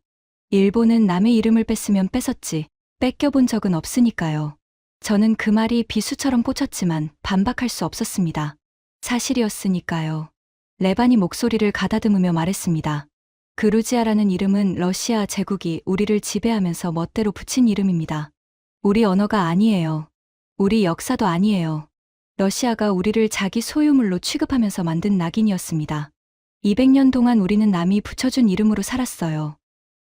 Speaker 1: 일본은 남의 이름을 뺐으면 뺏었지, 뺏겨본 적은 없으니까요. 저는 그 말이 비수처럼 꽂혔지만 반박할 수 없었습니다. 사실이었으니까요. 레반이 목소리를 가다듬으며 말했습니다. 그루지아라는 이름은 러시아 제국이 우리를 지배하면서 멋대로 붙인 이름입니다. 우리 언어가 아니에요. 우리 역사도 아니에요. 러시아가 우리를 자기 소유물로 취급하면서 만든 낙인이었습니다. 200년 동안 우리는 남이 붙여준 이름으로 살았어요.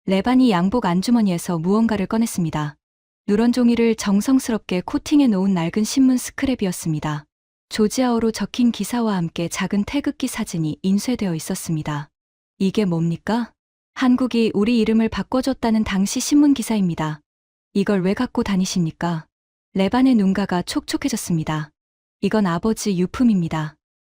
Speaker 1: 레반이 양복 안주머니에서 무언가를 꺼냈습니다. 누런 종이를 정성스럽게 코팅해 놓은 낡은 신문 스크랩이었습니다. 조지아어로 적힌 기사와 함께 작은 태극기 사진이 인쇄되어 있었습니다. 이게 뭡니까? 한국이 우리 이름을 바꿔줬다는 당시 신문 기사입니다. 이걸 왜 갖고 다니십니까? 레반의 눈가가 촉촉해졌습니다. 이건 아버지 유품입니다.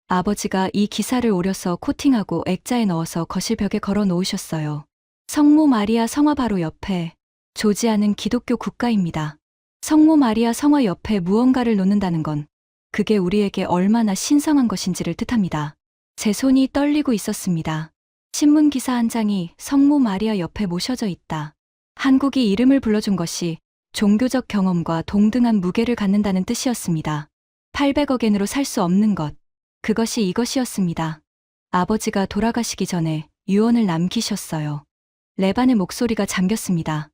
Speaker 1: 아버지가 이 기사를 오려서 코팅하고 액자에 넣어서 거실 벽에 걸어 놓으셨어요. 성모 마리아 성화 바로 옆에. 조지아는 기독교 국가입니다. 성모 마리아 성화 옆에 무언가를 놓는다는 건 그게 우리에게 얼마나 신성한 것인지를 뜻합니다. 제 손이 떨리고 있었습니다. 신문 기사 한 장이 성모 마리아 옆에 모셔져 있다. 한국이 이름을 불러준 것이 종교적 경험과 동등한 무게를 갖는다는 뜻이었습니다. 800억엔으로 살 수 없는 것. 그것이 이것이었습니다. 아버지가 돌아가시기 전에 유언을 남기셨어요. 레반의 목소리가 잠겼습니다.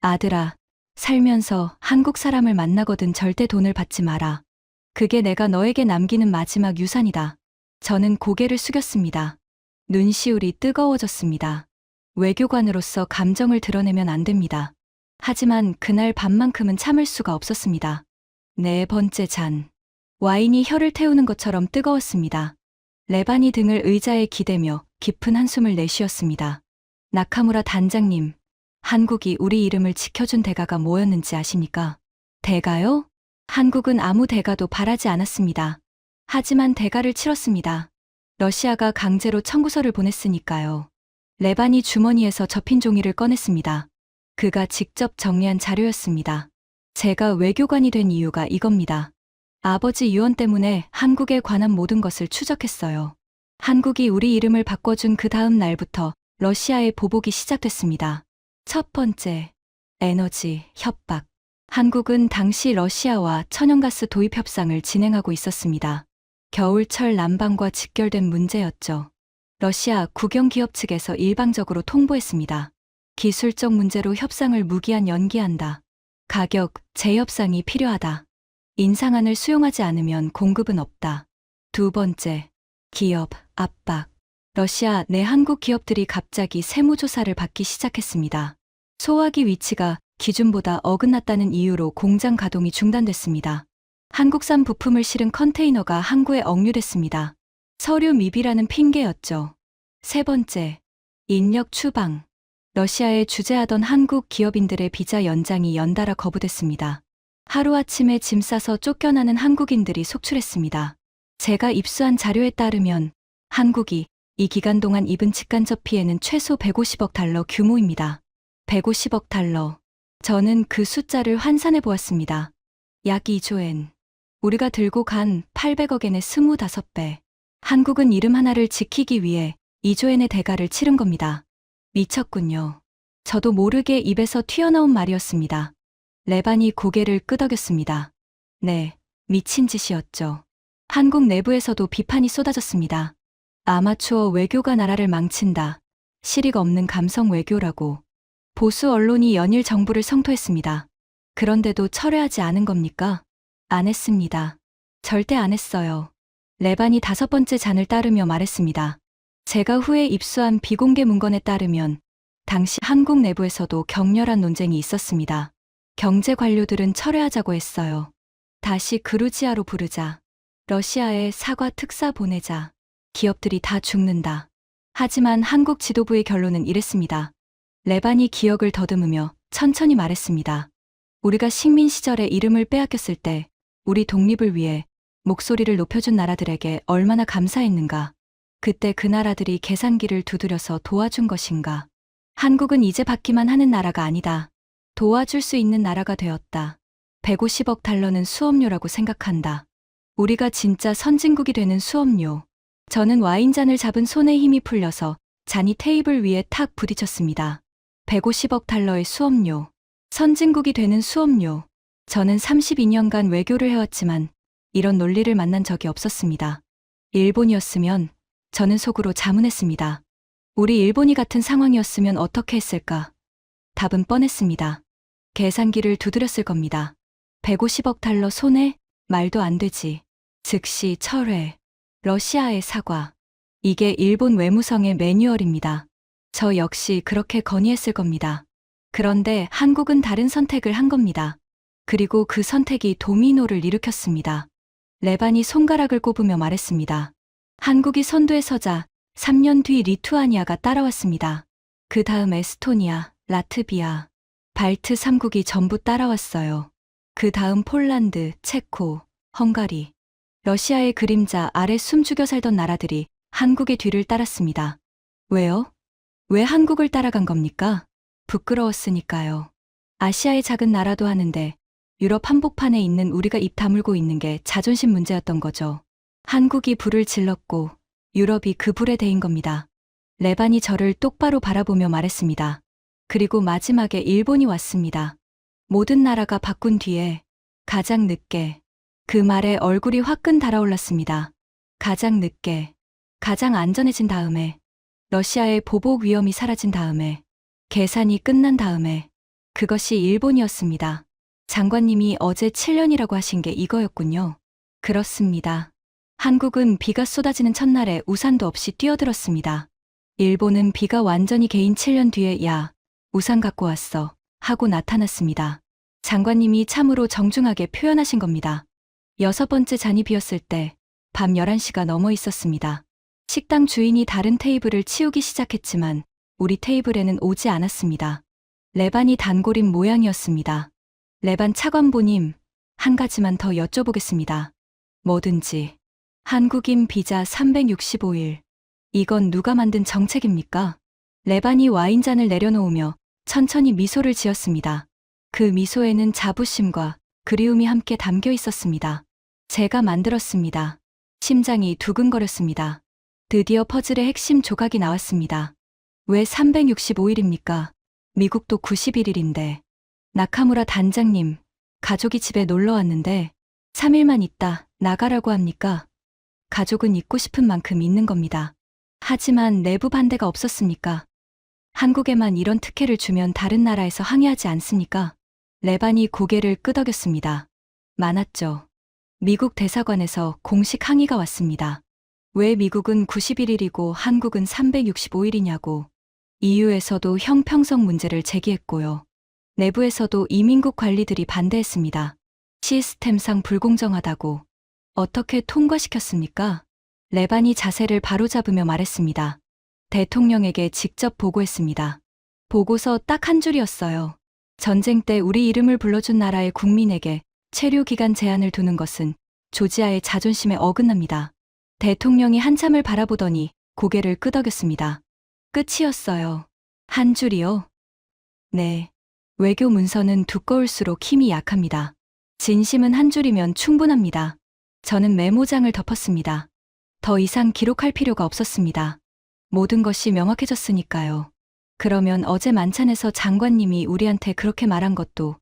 Speaker 1: 아들아, 살면서 한국 사람을 만나거든 절대 돈을 받지 마라. 그게 내가 너에게 남기는 마지막 유산이다. 저는 고개를 숙였습니다. 눈시울이 뜨거워졌습니다. 외교관으로서 감정을 드러내면 안 됩니다. 하지만 그날 밤만큼은 참을 수가 없었습니다. 네 번째 잔. 와인이 혀를 태우는 것처럼 뜨거웠습니다. 레반이 등을 의자에 기대며 깊은 한숨을 내쉬었습니다. 나카무라 단장님, 한국이 우리 이름을 지켜준 대가가 뭐였는지 아십니까? 대가요? 한국은 아무 대가도 바라지 않았습니다. 하지만 대가를 치렀습니다. 러시아가 강제로 청구서를 보냈으니까요. 레반이 주머니에서 접힌 종이를 꺼냈습니다. 그가 직접 정리한 자료였습니다. 제가 외교관이 된 이유가 이겁니다. 아버지 유언 때문에 한국에 관한 모든 것을 추적했어요. 한국이 우리 이름을 바꿔준 그 다음 날부터 러시아의 보복이 시작됐습니다. 첫 번째, 에너지 협박. 한국은 당시 러시아와 천연가스 도입 협상을 진행하고 있었습니다. 겨울철 난방과 직결된 문제였죠. 러시아 국영기업 측에서 일방적으로 통보했습니다. 기술적 문제로 협상을 무기한 연기한다. 가격, 재협상이 필요하다. 인상안을 수용하지 않으면 공급은 없다. 두 번째, 기업 압박. 러시아 내 한국 기업들이 갑자기 세무조사를 받기 시작했습니다. 소화기 위치가 기준보다 어긋났다는 이유로 공장 가동이 중단됐습니다. 한국산 부품을 실은 컨테이너가 항구에 억류됐습니다. 서류 미비라는 핑계였죠. 세 번째, 인력 추방. 러시아에 주재하던 한국 기업인들의 비자 연장이 연달아 거부됐습니다. 하루아침에 짐 싸서 쫓겨나는 한국인들이 속출했습니다. 제가 입수한 자료에 따르면 한국이 이 기간 동안 입은 직간접 피해는 최소 150억 달러 규모입니다. 150억 달러. 저는 그 숫자를 환산해 보았습니다. 약 2조엔. 우리가 들고 간 800억엔의 25배. 한국은 이름 하나를 지키기 위해 2조엔의 대가를 치른 겁니다. 미쳤군요. 저도 모르게 입에서 튀어나온 말이었습니다. 레반이 고개를 끄덕였습니다. 네, 미친 짓이었죠. 한국 내부에서도 비판이 쏟아졌습니다. 아마추어 외교가 나라를 망친다. 실익 없는 감성 외교라고. 보수 언론이 연일 정부를 성토했습니다. 그런데도 철회하지 않은 겁니까? 안 했습니다. 절대 안 했어요. 레반이 5번째 잔을 따르며 말했습니다. 제가 후에 입수한 비공개 문건에 따르면 당시 한국 내부에서도 격렬한 논쟁이 있었습니다. 경제 관료들은 철회하자고 했어요. 다시 그루지아로 부르자. 러시아에 사과 특사 보내자. 기업들이 다 죽는다. 하지만 한국 지도부의 결론은 이랬습니다. 레반이 기억을 더듬으며 천천히 말했습니다. 우리가 식민 시절에 이름을 빼앗겼을 때 우리 독립을 위해 목소리를 높여준 나라들에게 얼마나 감사했는가. 그때 그 나라들이 계산기를 두드려서 도와준 것인가? 한국은 이제 받기만 하는 나라가 아니다. 도와줄 수 있는 나라가 되었다. 150억 달러는 수업료라고 생각한다. 우리가 진짜 선진국이 되는 수업료. 저는 와인잔을 잡은 손에 힘이 풀려서 잔이 테이블 위에 탁 부딪혔습니다. 150억 달러의 수업료. 선진국이 되는 수업료. 저는 32년간 외교를 해왔지만 이런 논리를 만난 적이 없었습니다. 일본이었으면 저는 속으로 자문했습니다. 우리 일본이 같은 상황이었으면 어떻게 했을까? 답은 뻔했습니다. 계산기를 두드렸을 겁니다. 150억 달러 손해? 말도 안 되지. 즉시 철회. 러시아의 사과. 이게 일본 외무성의 매뉴얼입니다. 저 역시 그렇게 건의했을 겁니다. 그런데 한국은 다른 선택을 한 겁니다. 그리고 그 선택이 도미노를 일으켰습니다. 레반이 손가락을 꼽으며 말했습니다. 한국이 선두에 서자 3년 뒤 리투아니아가 따라왔습니다. 그 다음 에스토니아, 라트비아, 발트 3국이 전부 따라왔어요. 그 다음 폴란드, 체코, 헝가리, 러시아의 그림자 아래 숨죽여 살던 나라들이 한국의 뒤를 따랐습니다. 왜요? 왜 한국을 따라간 겁니까? 부끄러웠으니까요. 아시아의 작은 나라도 하는데 유럽 한복판에 있는 우리가 입 다물고 있는 게 자존심 문제였던 거죠. 한국이 불을 질렀고 유럽이 그 불에 대인 겁니다. 레반이 저를 똑바로 바라보며 말했습니다. 그리고 마지막에 일본이 왔습니다. 모든 나라가 바꾼 뒤에 가장 늦게 그 말에 얼굴이 화끈 달아올랐습니다. 가장 늦게, 가장 안전해진 다음에, 러시아의 보복 위험이 사라진 다음에, 계산이 끝난 다음에, 그것이 일본이었습니다. 장관님이 어제 7년이라고 하신 게 이거였군요. 그렇습니다. 한국은 비가 쏟아지는 첫날에 우산도 없이 뛰어들었습니다. 일본은 비가 완전히 개인 7년 뒤에 야, 우산 갖고 왔어 하고 나타났습니다. 장관님이 참으로 정중하게 표현하신 겁니다. 6번째 잔이 비었을 때 밤 11시가 넘어 있었습니다. 식당 주인이 다른 테이블을 치우기 시작했지만 우리 테이블에는 오지 않았습니다. 레반이 단골인 모양이었습니다. 레반 차관보님, 한 가지만 더 여쭤보겠습니다. 뭐든지. 한국인 비자 365일. 이건 누가 만든 정책입니까? 레반이 와인잔을 내려놓으며 천천히 미소를 지었습니다. 그 미소에는 자부심과 그리움이 함께 담겨 있었습니다. 제가 만들었습니다. 심장이 두근거렸습니다. 드디어 퍼즐의 핵심 조각이 나왔습니다. 왜 365일입니까? 미국도 91일인데. 나카무라 단장님, 가족이 집에 놀러 왔는데 3일만 있다 나가라고 합니까? 가족은 있고 싶은 만큼 있는 겁니다. 하지만 내부 반대가 없었습니까? 한국에만 이런 특혜를 주면 다른 나라에서 항의하지 않습니까? 레반이 고개를 끄덕였습니다. 많았죠. 미국 대사관에서 공식 항의가 왔습니다. 왜 미국은 91일이고 한국은 365일이냐고. EU에서도 형평성 문제를 제기했고요. 내부에서도 이민국 관리들이 반대했습니다. 시스템상 불공정하다고. 어떻게 통과시켰습니까? 레반이 자세를 바로잡으며 말했습니다. 대통령에게 직접 보고했습니다. 보고서 딱 한 줄이었어요. 전쟁 때 우리 이름을 불러준 나라의 국민에게 체류 기간 제한을 두는 것은 조지아의 자존심에 어긋납니다. 대통령이 한참을 바라보더니 고개를 끄덕였습니다. 끝이었어요. 한 줄이요? 네. 외교 문서는 두꺼울수록 힘이 약합니다. 진심은 한 줄이면 충분합니다. 저는 메모장을 덮었습니다. 더 이상 기록할 필요가 없었습니다. 모든 것이 명확해졌으니까요. 그러면 어제 만찬에서 장관님이 우리한테 그렇게 말한 것도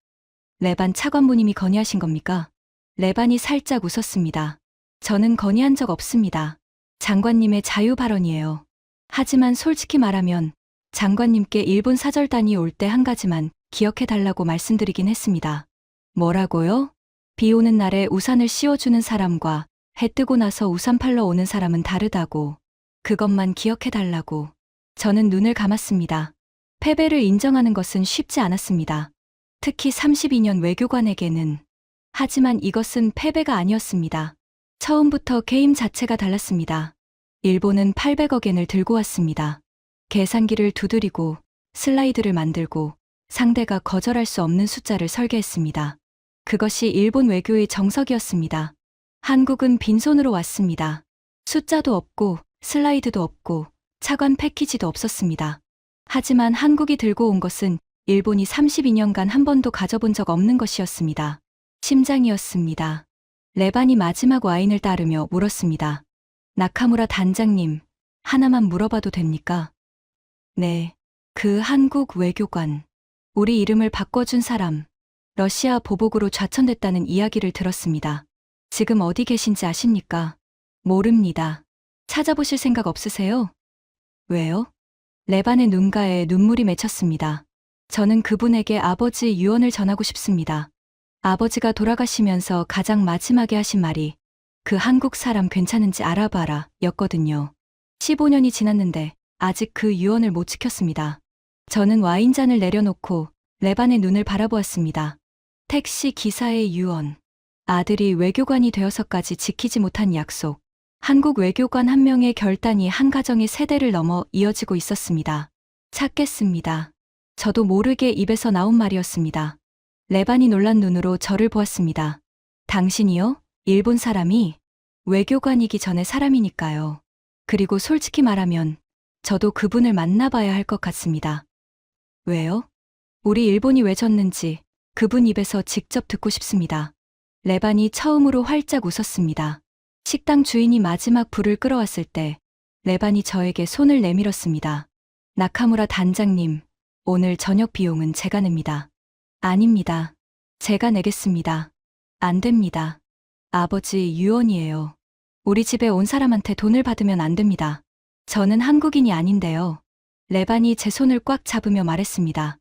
Speaker 1: 레반 차관보님이 건의하신 겁니까? 레반이 살짝 웃었습니다. 저는 건의한 적 없습니다. 장관님의 자유 발언이에요. 하지만 솔직히 말하면 장관님께 일본 사절단이 올 때 한 가지만 기억해달라고 말씀드리긴 했습니다. 뭐라고요? 비 오는 날에 우산을 씌워주는 사람과 해 뜨고 나서 우산 팔러 오는 사람은 다르다고. 그것만 기억해달라고. 저는 눈을 감았습니다. 패배를 인정하는 것은 쉽지 않았습니다. 특히 32년 외교관에게는. 하지만 이것은 패배가 아니었습니다. 처음부터 게임 자체가 달랐습니다. 일본은 800억엔을 들고 왔습니다. 계산기를 두드리고 슬라이드를 만들고 상대가 거절할 수 없는 숫자를 설계했습니다. 그것이 일본 외교의 정석이었습니다. 한국은 빈손으로 왔습니다. 숫자도 없고 슬라이드도 없고 차관 패키지도 없었습니다. 하지만 한국이 들고 온 것은 일본이 32년간 한 번도 가져본 적 없는 것이었습니다. 심장이었습니다. 레반이 마지막 와인을 따르며 물었습니다. 나카무라 단장님, 하나만 물어봐도 됩니까? 네. 그 한국 외교관. 우리 이름을 바꿔준 사람. 러시아 보복으로 좌천됐다는 이야기를 들었습니다. 지금 어디 계신지 아십니까? 모릅니다. 찾아보실 생각 없으세요? 왜요? 레반의 눈가에 눈물이 맺혔습니다. 저는 그분에게 아버지 유언을 전하고 싶습니다. 아버지가 돌아가시면서 가장 마지막에 하신 말이 그 한국 사람 괜찮은지 알아봐라 였거든요. 15년이 지났는데 아직 그 유언을 못 지켰습니다. 저는 와인잔을 내려놓고 레반의 눈을 바라보았습니다. 택시 기사의 유언. 아들이 외교관이 되어서까지 지키지 못한 약속. 한국 외교관 한 명의 결단이 한 가정의 세대를 넘어 이어지고 있었습니다. 찾겠습니다. 저도 모르게 입에서 나온 말이었습니다. 레반이 놀란 눈으로 저를 보았습니다. 당신이요? 일본 사람이? 외교관이기 전에 사람이니까요. 그리고 솔직히 말하면 저도 그분을 만나봐야 할 것 같습니다. 왜요? 우리 일본이 왜 졌는지 그분 입에서 직접 듣고 싶습니다. 레반이 처음으로 활짝 웃었습니다. 식당 주인이 마지막 불을 끌어왔을 때 레반이 저에게 손을 내밀었습니다. 나카무라 단장님, 오늘 저녁 비용은 제가 냅니다. 아닙니다. 제가 내겠습니다. 안 됩니다. 아버지 유언이에요. 우리 집에 온 사람한테 돈을 받으면 안 됩니다. 저는 한국인이 아닌데요. 레반이 제 손을 꽉 잡으며 말했습니다.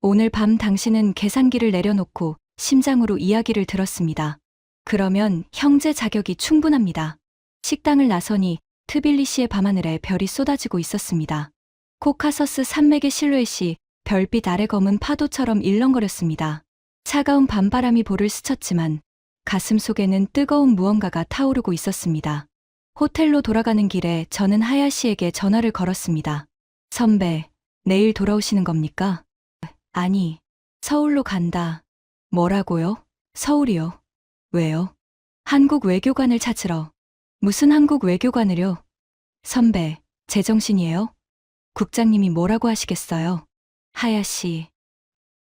Speaker 1: 오늘 밤 당신은 계산기를 내려놓고 심장으로 이야기를 들었습니다. 그러면 형제 자격이 충분합니다. 식당을 나서니 트빌리시의 밤하늘에 별이 쏟아지고 있었습니다. 코카서스 산맥의 실루엣이 별빛 아래 검은 파도처럼 일렁거렸습니다. 차가운 밤바람이 볼을 스쳤지만 가슴 속에는 뜨거운 무언가가 타오르고 있었습니다. 호텔로 돌아가는 길에 저는 하야시에게 전화를 걸었습니다. 선배, 내일 돌아오시는 겁니까? 아니, 서울로 간다. 뭐라고요? 서울이요. 왜요? 한국 외교관을 찾으러. 무슨 한국 외교관을요? 선배, 제정신이에요? 국장님이 뭐라고 하시겠어요? 하야시.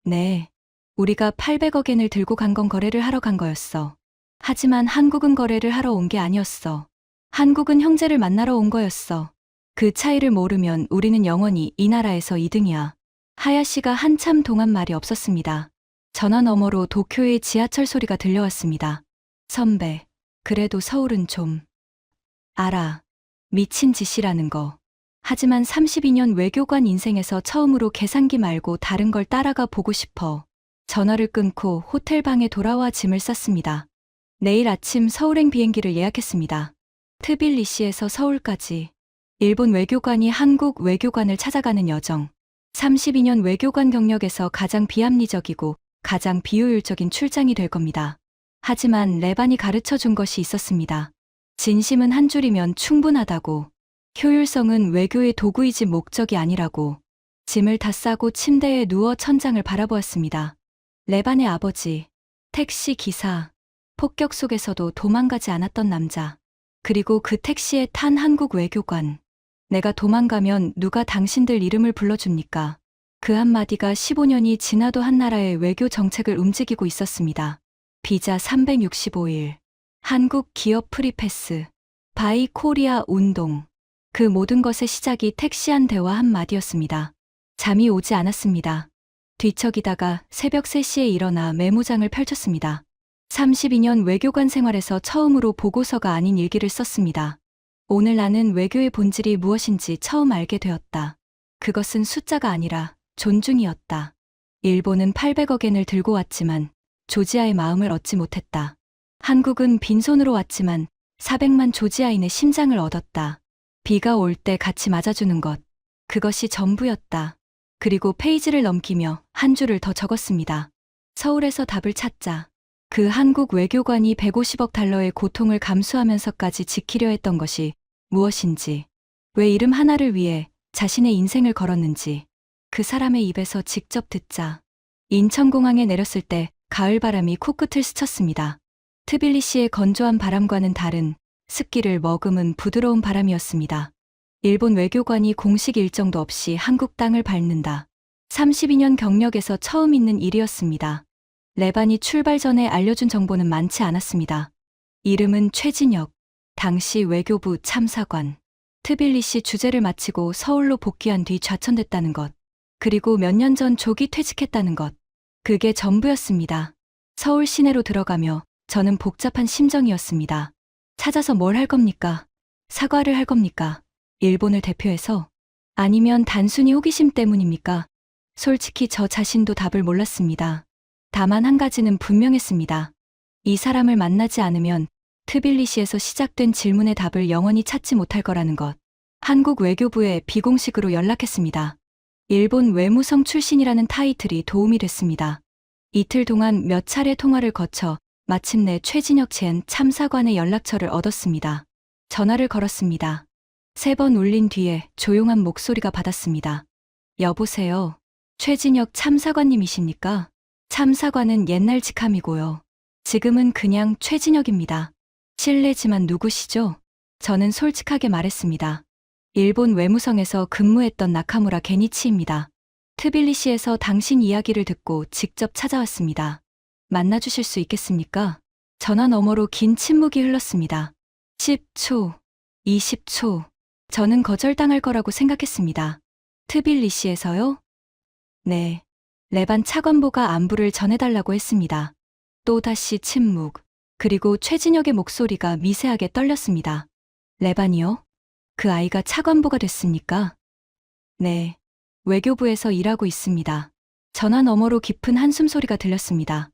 Speaker 1: 네. 우리가 800억엔을 들고 간 건 거래를 하러 간 거였어. 하지만 한국은 거래를 하러 온 게 아니었어. 한국은 형제를 만나러 온 거였어. 그 차이를 모르면 우리는 영원히 이 나라에서 2등이야. 하야시가 한참 동안 말이 없었습니다. 전화 너머로 도쿄의 지하철 소리가 들려왔습니다. 선배, 그래도 서울은 좀. 알아. 미친 짓이라는 거. 하지만 32년 외교관 인생에서 처음으로 계산기 말고 다른 걸 따라가 보고 싶어. 전화를 끊고 호텔 방에 돌아와 짐을 쌌습니다. 내일 아침 서울행 비행기를 예약했습니다. 트빌리시에서 서울까지. 일본 외교관이 한국 외교관을 찾아가는 여정. 32년 외교관 경력에서 가장 비합리적이고 가장 비효율적인 출장이 될 겁니다. 하지만 레반이 가르쳐 준 것이 있었습니다. 진심은 한 줄이면 충분하다고. 효율성은 외교의 도구이지 목적이 아니라고. 짐을 다 싸고 침대에 누워 천장을 바라보았습니다. 레반의 아버지, 택시 기사, 폭격 속에서도 도망가지 않았던 남자. 그리고 그 택시에 탄 한국 외교관. 내가 도망가면 누가 당신들 이름을 불러줍니까? 그 한마디가 15년이 지나도 한 나라의 외교 정책을 움직이고 있었습니다. 비자 365일. 한국 기업 프리패스. 바이 코리아 운동. 그 모든 것의 시작이 택시 한 대화 한마디였습니다. 잠이 오지 않았습니다. 뒤척이다가 새벽 3시에 일어나 메모장을 펼쳤습니다. 32년 외교관 생활에서 처음으로 보고서가 아닌 일기를 썼습니다. 오늘 나는 외교의 본질이 무엇인지 처음 알게 되었다. 그것은 숫자가 아니라 존중이었다. 일본은 800억엔을 들고 왔지만 조지아의 마음을 얻지 못했다. 한국은 빈손으로 왔지만 400만 조지아인의 심장을 얻었다. 비가 올 때 같이 맞아주는 것. 그것이 전부였다. 그리고 페이지를 넘기며 한 줄을 더 적었습니다. 서울에서 답을 찾자. 그 한국 외교관이 150억 달러의 고통을 감수하면서까지 지키려 했던 것이 무엇인지, 왜 이름 하나를 위해 자신의 인생을 걸었는지 그 사람의 입에서 직접 듣자. 인천공항에 내렸을 때 가을바람이 코끝을 스쳤습니다. 트빌리시의 건조한 바람과는 다른 습기를 머금은 부드러운 바람이었습니다. 일본 외교관이 공식 일정도 없이 한국 땅을 밟는다. 32년 경력에서 처음 있는 일이었습니다. 레반이 출발 전에 알려준 정보는 많지 않았습니다. 이름은 최진혁, 당시 외교부 참사관. 트빌리시 주재를 마치고 서울로 복귀한 뒤 좌천됐다는 것. 그리고 몇 년 전 조기 퇴직했다는 것. 그게 전부였습니다. 서울 시내로 들어가며 저는 복잡한 심정이었습니다. 찾아서 뭘 할 겁니까? 사과를 할 겁니까? 일본을 대표해서? 아니면 단순히 호기심 때문입니까? 솔직히 저 자신도 답을 몰랐습니다. 다만 한 가지는 분명했습니다. 이 사람을 만나지 않으면 트빌리시에서 시작된 질문의 답을 영원히 찾지 못할 거라는 것. 한국 외교부에 비공식으로 연락했습니다. 일본 외무성 출신이라는 타이틀이 도움이 됐습니다. 이틀 동안 몇 차례 통화를 거쳐 마침내 최진혁 전 참사관의 연락처를 얻었습니다. 전화를 걸었습니다. 3번 울린 뒤에 조용한 목소리가 받았습니다. 여보세요. 최진혁 참사관님이십니까? 참사관은 옛날 직함이고요. 지금은 그냥 최진혁입니다. 실례지만 누구시죠? 저는 솔직하게 말했습니다. 일본 외무성에서 근무했던 나카무라 게니치입니다. 트빌리시에서 당신 이야기를 듣고 직접 찾아왔습니다. 만나주실 수 있겠습니까? 전화 너머로 긴 침묵이 흘렀습니다. 10초, 20초. 저는 거절당할 거라고 생각했습니다. 트빌리시에서요? 네. 레반 차관보가 안부를 전해달라고 했습니다. 또다시 침묵. 그리고 최진혁의 목소리가 미세하게 떨렸습니다. 레반이요? 그 아이가 차관보가 됐습니까? 네. 외교부에서 일하고 있습니다. 전화 너머로 깊은 한숨 소리가 들렸습니다.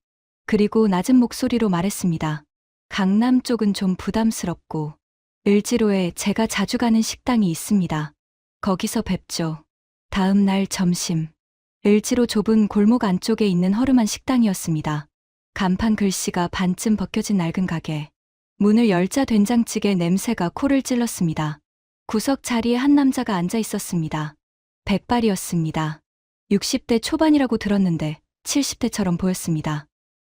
Speaker 1: 그리고 낮은 목소리로 말했습니다. 강남 쪽은 좀 부담스럽고 을지로에 제가 자주 가는 식당이 있습니다. 거기서 뵙죠. 다음 날 점심. 을지로 좁은 골목 안쪽에 있는 허름한 식당이었습니다. 간판 글씨가 반쯤 벗겨진 낡은 가게. 문을 열자 된장찌개 냄새가 코를 찔렀습니다. 구석 자리에 한 남자가 앉아 있었습니다. 백발이었습니다. 60대 초반이라고 들었는데 70대처럼 보였습니다.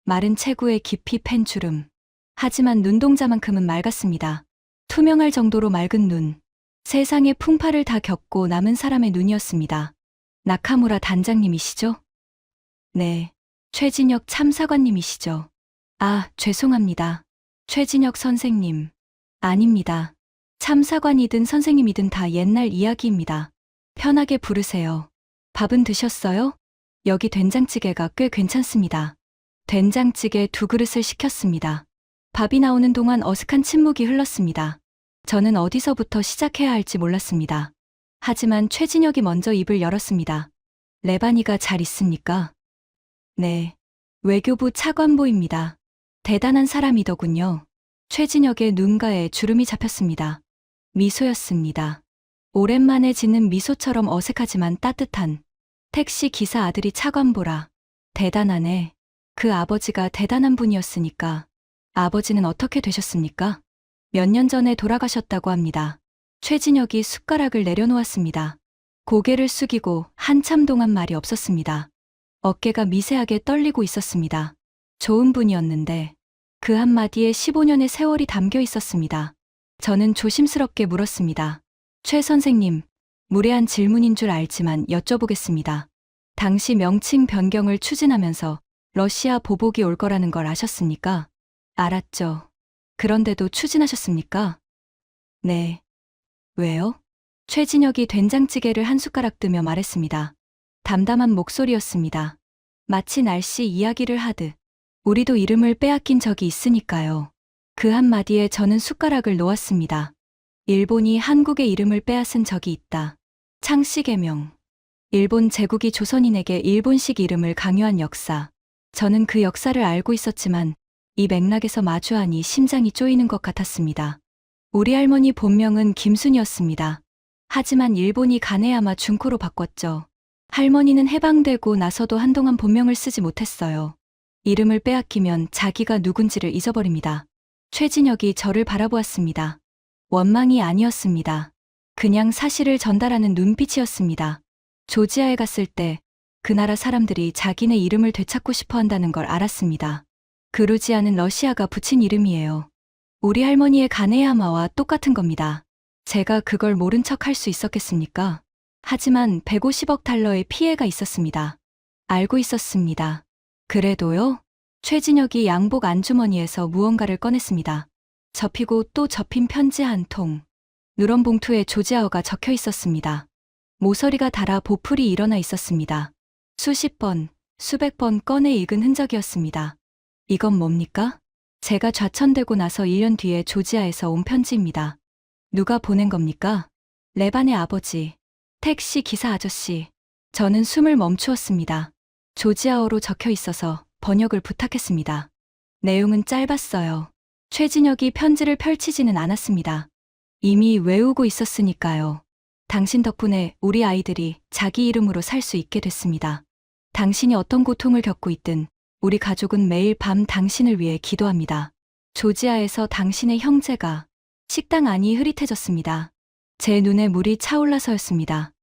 Speaker 1: 마른 체구에 깊이 팬 주름. 하지만 눈동자만큼은 맑았습니다. 투명할 정도로 맑은 눈. 세상의 풍파를 다 겪고 남은 사람의 눈이었습니다. 나카무라 단장님이시죠? 네. 최진혁 참사관님이시죠? 아, 죄송합니다. 최진혁 선생님. 아닙니다. 참사관이든 선생님이든 다 옛날 이야기입니다. 편하게 부르세요. 밥은 드셨어요? 여기 된장찌개가 꽤 괜찮습니다. 된장찌개 2그릇을 시켰습니다. 밥이 나오는 동안 어색한 침묵이 흘렀습니다. 저는 어디서부터 시작해야 할지 몰랐습니다. 하지만 최진혁이 먼저 입을 열었습니다. 레반이가 잘 있습니까? 네. 외교부 차관보입니다. 대단한 사람이더군요. 최진혁의 눈가에 주름이 잡혔습니다. 미소였습니다. 오랜만에 짓는 미소처럼 어색하지만 따뜻한. 택시 기사 아들이 차관보라. 대단하네. 그 아버지가 대단한 분이었으니까. 아버지는 어떻게 되셨습니까? 몇 년 전에 돌아가셨다고 합니다. 최진혁이 숟가락을 내려놓았습니다. 고개를 숙이고 한참 동안 말이 없었습니다. 어깨가 미세하게 떨리고 있었습니다. 좋은 분이었는데 그 한마디에 15년의 세월이 담겨 있었습니다. 저는 조심스럽게 물었습니다. 최 선생님, 무례한 질문인 줄 알지만 여쭤보겠습니다. 당시 명칭 변경을 추진하면서 러시아 보복이 올 거라는 걸 아셨습니까? 알았죠. 그런데도 추진하셨습니까? 네. 왜요? 최진혁이 된장찌개를 한 숟가락 뜨며 말했습니다. 담담한 목소리였습니다. 마치 날씨 이야기를 하듯. 우리도 이름을 빼앗긴 적이 있으니까요. 그 한마디에 저는 숟가락을 놓았습니다. 일본이 한국의 이름을 빼앗은 적이 있다. 창씨 개명. 일본 제국이 조선인에게 일본식 이름을 강요한 역사. 저는 그 역사를 알고 있었지만 이 맥락에서 마주하니 심장이 쪼이는 것 같았습니다. 우리 할머니 본명은 김순이었습니다. 하지만 일본이 가네야마 준코로 바꿨죠. 할머니는 해방되고 나서도 한동안 본명을 쓰지 못했어요. 이름을 빼앗기면 자기가 누군지를 잊어버립니다. 최진혁이 저를 바라보았습니다. 원망이 아니었습니다. 그냥 사실을 전달하는 눈빛이었습니다. 조지아에 갔을 때 그 나라 사람들이 자기네 이름을 되찾고 싶어 한다는 걸 알았습니다. 그루지아는 러시아가 붙인 이름이에요. 우리 할머니의 가네야마와 똑같은 겁니다. 제가 그걸 모른 척 할 수 있었겠습니까? 하지만 150억 달러의 피해가 있었습니다. 알고 있었습니다. 그래도요? 최진혁이 양복 안주머니에서 무언가를 꺼냈습니다. 접히고 또 접힌 편지 한 통. 누런 봉투에 조지아어가 적혀 있었습니다. 모서리가 닳아 보풀이 일어나 있었습니다. 수십 번, 수백 번 꺼내 읽은 흔적이었습니다. 이건 뭡니까? 제가 좌천되고 나서 1년 뒤에 조지아에서 온 편지입니다. 누가 보낸 겁니까? 레반의 아버지, 택시 기사 아저씨. 저는 숨을 멈추었습니다. 조지아어로 적혀 있어서 번역을 부탁했습니다. 내용은 짧았어요. 최진혁이 편지를 펼치지는 않았습니다. 이미 외우고 있었으니까요. 당신 덕분에 우리 아이들이 자기 이름으로 살 수 있게 됐습니다. 당신이 어떤 고통을 겪고 있든 우리 가족은 매일 밤 당신을 위해 기도합니다. 조지아에서 당신의 형제가. 식당 안이 흐릿해졌습니다. 제 눈에 물이 차올라서였습니다.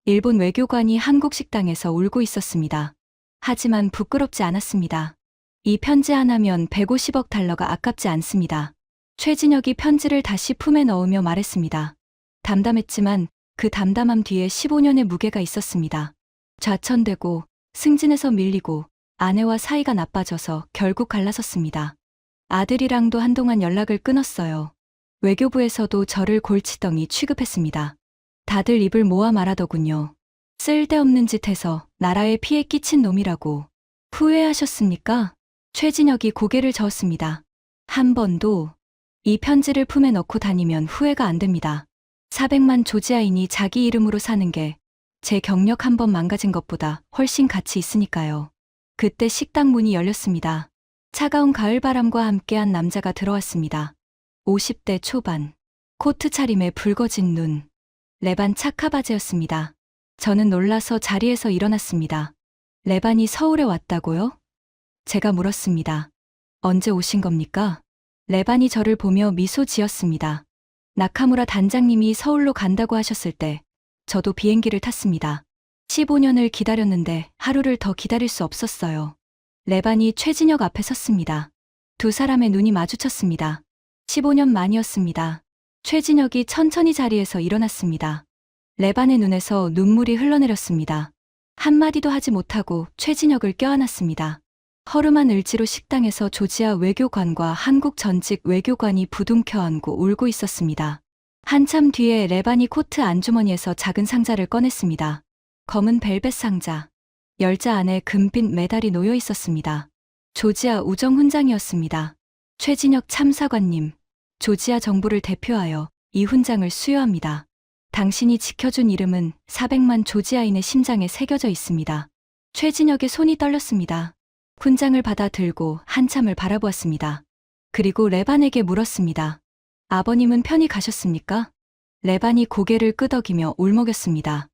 Speaker 1: 일본 외교관이 한국 식당에서 울고 있었습니다. 하지만 부끄럽지 않았습니다. 이 편지 하나면 150억 달러가 아깝지 않습니다. 최진혁이 편지를 다시 품에 넣으며 말했습니다. 담담했지만 그 담담함 뒤에 15년의 무게가 있었습니다. 좌천되고 승진에서 밀리고 아내와 사이가 나빠져서 결국 갈라섰습니다. 아들이랑도 한동안 연락을 끊었어요. 외교부에서도 저를 골치덩이 취급했습니다. 다들 입을 모아 말하더군요. 쓸데없는 짓 해서 나라에 피해 끼친 놈이라고. 후회하셨습니까? 최진혁이 고개를 저었습니다. 한 번도. 이 편지를 품에 넣고 다니면 후회가 안 됩니다. 400만 조지아인이 자기 이름으로 사는 게 제 경력 한 번 망가진 것보다 훨씬 가치 있으니까요. 그때 식당 문이 열렸습니다. 차가운 가을바람과 함께한 남자가 들어왔습니다. 50대 초반. 코트 차림에 붉어진 눈. 레반 차카바제였습니다. 저는 놀라서 자리에서 일어났습니다. 레반이 서울에 왔다고요? 제가 물었습니다. 언제 오신 겁니까? 레반이 저를 보며 미소 지었습니다. 나카무라 단장님이 서울로 간다고 하셨을 때 저도 비행기를 탔습니다. 15년을 기다렸는데 하루를 더 기다릴 수 없었어요. 레반이 최진혁 앞에 섰습니다. 두 사람의 눈이 마주쳤습니다. 15년 만이었습니다. 최진혁이 천천히 자리에서 일어났습니다. 레반의 눈에서 눈물이 흘러내렸습니다. 한마디도 하지 못하고 최진혁을 껴안았습니다. 허름한 을지로 식당에서 조지아 외교관과 한국 전직 외교관이 부둥켜 안고 울고 있었습니다. 한참 뒤에 레반이 코트 안주머니에서 작은 상자를 꺼냈습니다. 검은 벨벳 상자. 열자 안에 금빛 메달이 놓여 있었습니다. 조지아 우정 훈장이었습니다. 최진혁 참사관님, 조지아 정부를 대표하여 이 훈장을 수여합니다. 당신이 지켜준 이름은 400만 조지아인의 심장에 새겨져 있습니다. 최진혁의 손이 떨렸습니다. 훈장을 받아 들고 한참을 바라보았습니다. 그리고 레반에게 물었습니다. 아버님은 편히 가셨습니까? 레반이 고개를 끄덕이며 울먹였습니다.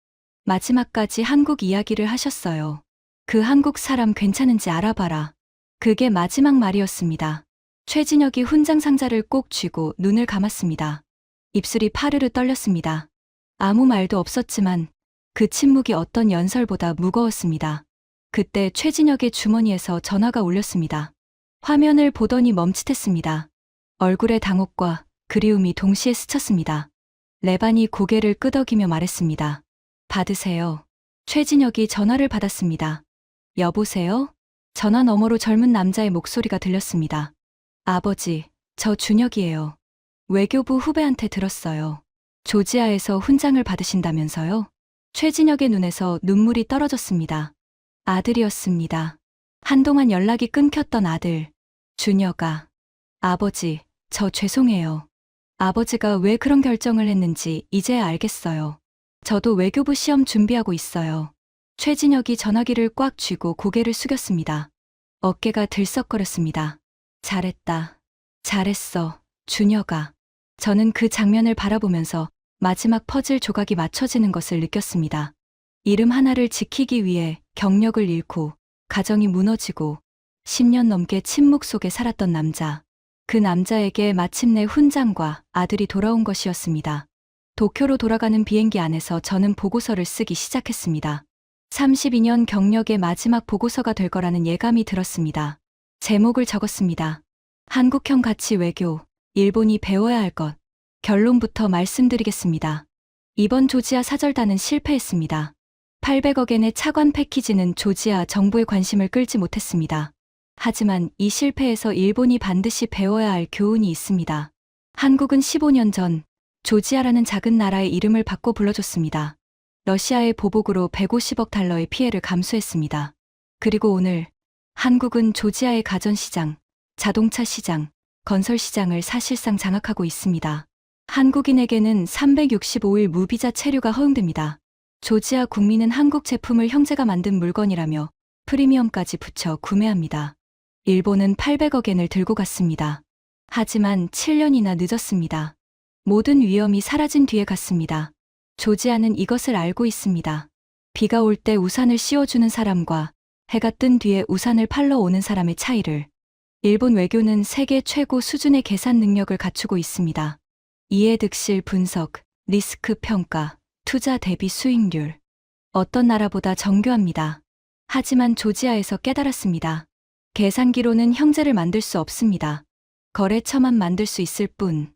Speaker 1: 마지막까지 한국 이야기를 하셨어요. 그 한국 사람 괜찮은지 알아봐라. 그게 마지막 말이었습니다. 최진혁이 훈장 상자를 꼭 쥐고 눈을 감았습니다. 입술이 파르르 떨렸습니다. 아무 말도 없었지만 그 침묵이 어떤 연설보다 무거웠습니다. 그때 최진혁의 주머니에서 전화가 울렸습니다. 화면을 보더니 멈칫했습니다. 얼굴의 당혹과 그리움이 동시에 스쳤습니다. 레반이 고개를 끄덕이며 말했습니다. 받으세요. 최진혁이 전화를 받았습니다. 여보세요? 전화 너머로 젊은 남자의 목소리가 들렸습니다. 아버지, 저 준혁이에요. 외교부 후배한테 들었어요. 조지아에서 훈장을 받으신다면서요? 최진혁의 눈에서 눈물이 떨어졌습니다. 아들이었습니다. 한동안 연락이 끊겼던 아들, 준혁아. 아버지, 저 죄송해요. 아버지가 왜 그런 결정을 했는지 이제야 알겠어요. 저도 외교부 시험 준비하고 있어요. 최진혁이 전화기를 꽉 쥐고 고개를 숙였습니다. 어깨가 들썩거렸습니다. 잘했다. 잘했어, 준혁아. 저는 그 장면을 바라보면서 마지막 퍼즐 조각이 맞춰지는 것을 느꼈습니다. 이름 하나를 지키기 위해 경력을 잃고 가정이 무너지고 10년 넘게 침묵 속에 살았던 남자. 그 남자에게 마침내 훈장과 아들이 돌아온 것이었습니다. 도쿄로 돌아가는 비행기 안에서 저는 보고서를 쓰기 시작했습니다. 32년 경력의 마지막 보고서가 될 거라는 예감이 들었습니다. 제목을 적었습니다. 한국형 가치 외교, 일본이 배워야 할 것. 결론부터 말씀드리겠습니다. 이번 조지아 사절단은 실패했습니다. 800억엔의 차관 패키지는 조지아 정부의 관심을 끌지 못했습니다. 하지만 이 실패에서 일본이 반드시 배워야 할 교훈이 있습니다. 한국은 15년 전 조지아라는 작은 나라의 이름을 바꿔 불러줬습니다. 러시아의 보복으로 150억 달러의 피해를 감수했습니다. 그리고 오늘 한국은 조지아의 가전시장, 자동차 시장, 건설 시장을 사실상 장악하고 있습니다. 한국인에게는 365일 무비자 체류가 허용됩니다. 조지아 국민은 한국 제품을 형제가 만든 물건이라며 프리미엄까지 붙여 구매합니다. 일본은 800억엔을 들고 갔습니다. 하지만 7년이나 늦었습니다. 모든 위험이 사라진 뒤에 갔습니다. 조지아는 이것을 알고 있습니다. 비가 올 때 우산을 씌워주는 사람과 해가 뜬 뒤에 우산을 팔러 오는 사람의 차이를. 일본 외교는 세계 최고 수준의 계산 능력을 갖추고 있습니다. 이해득실 분석, 리스크 평가, 투자 대비 수익률. 어떤 나라보다 정교합니다. 하지만 조지아에서 깨달았습니다. 계산기로는 형제를 만들 수 없습니다. 거래처만 만들 수 있을 뿐.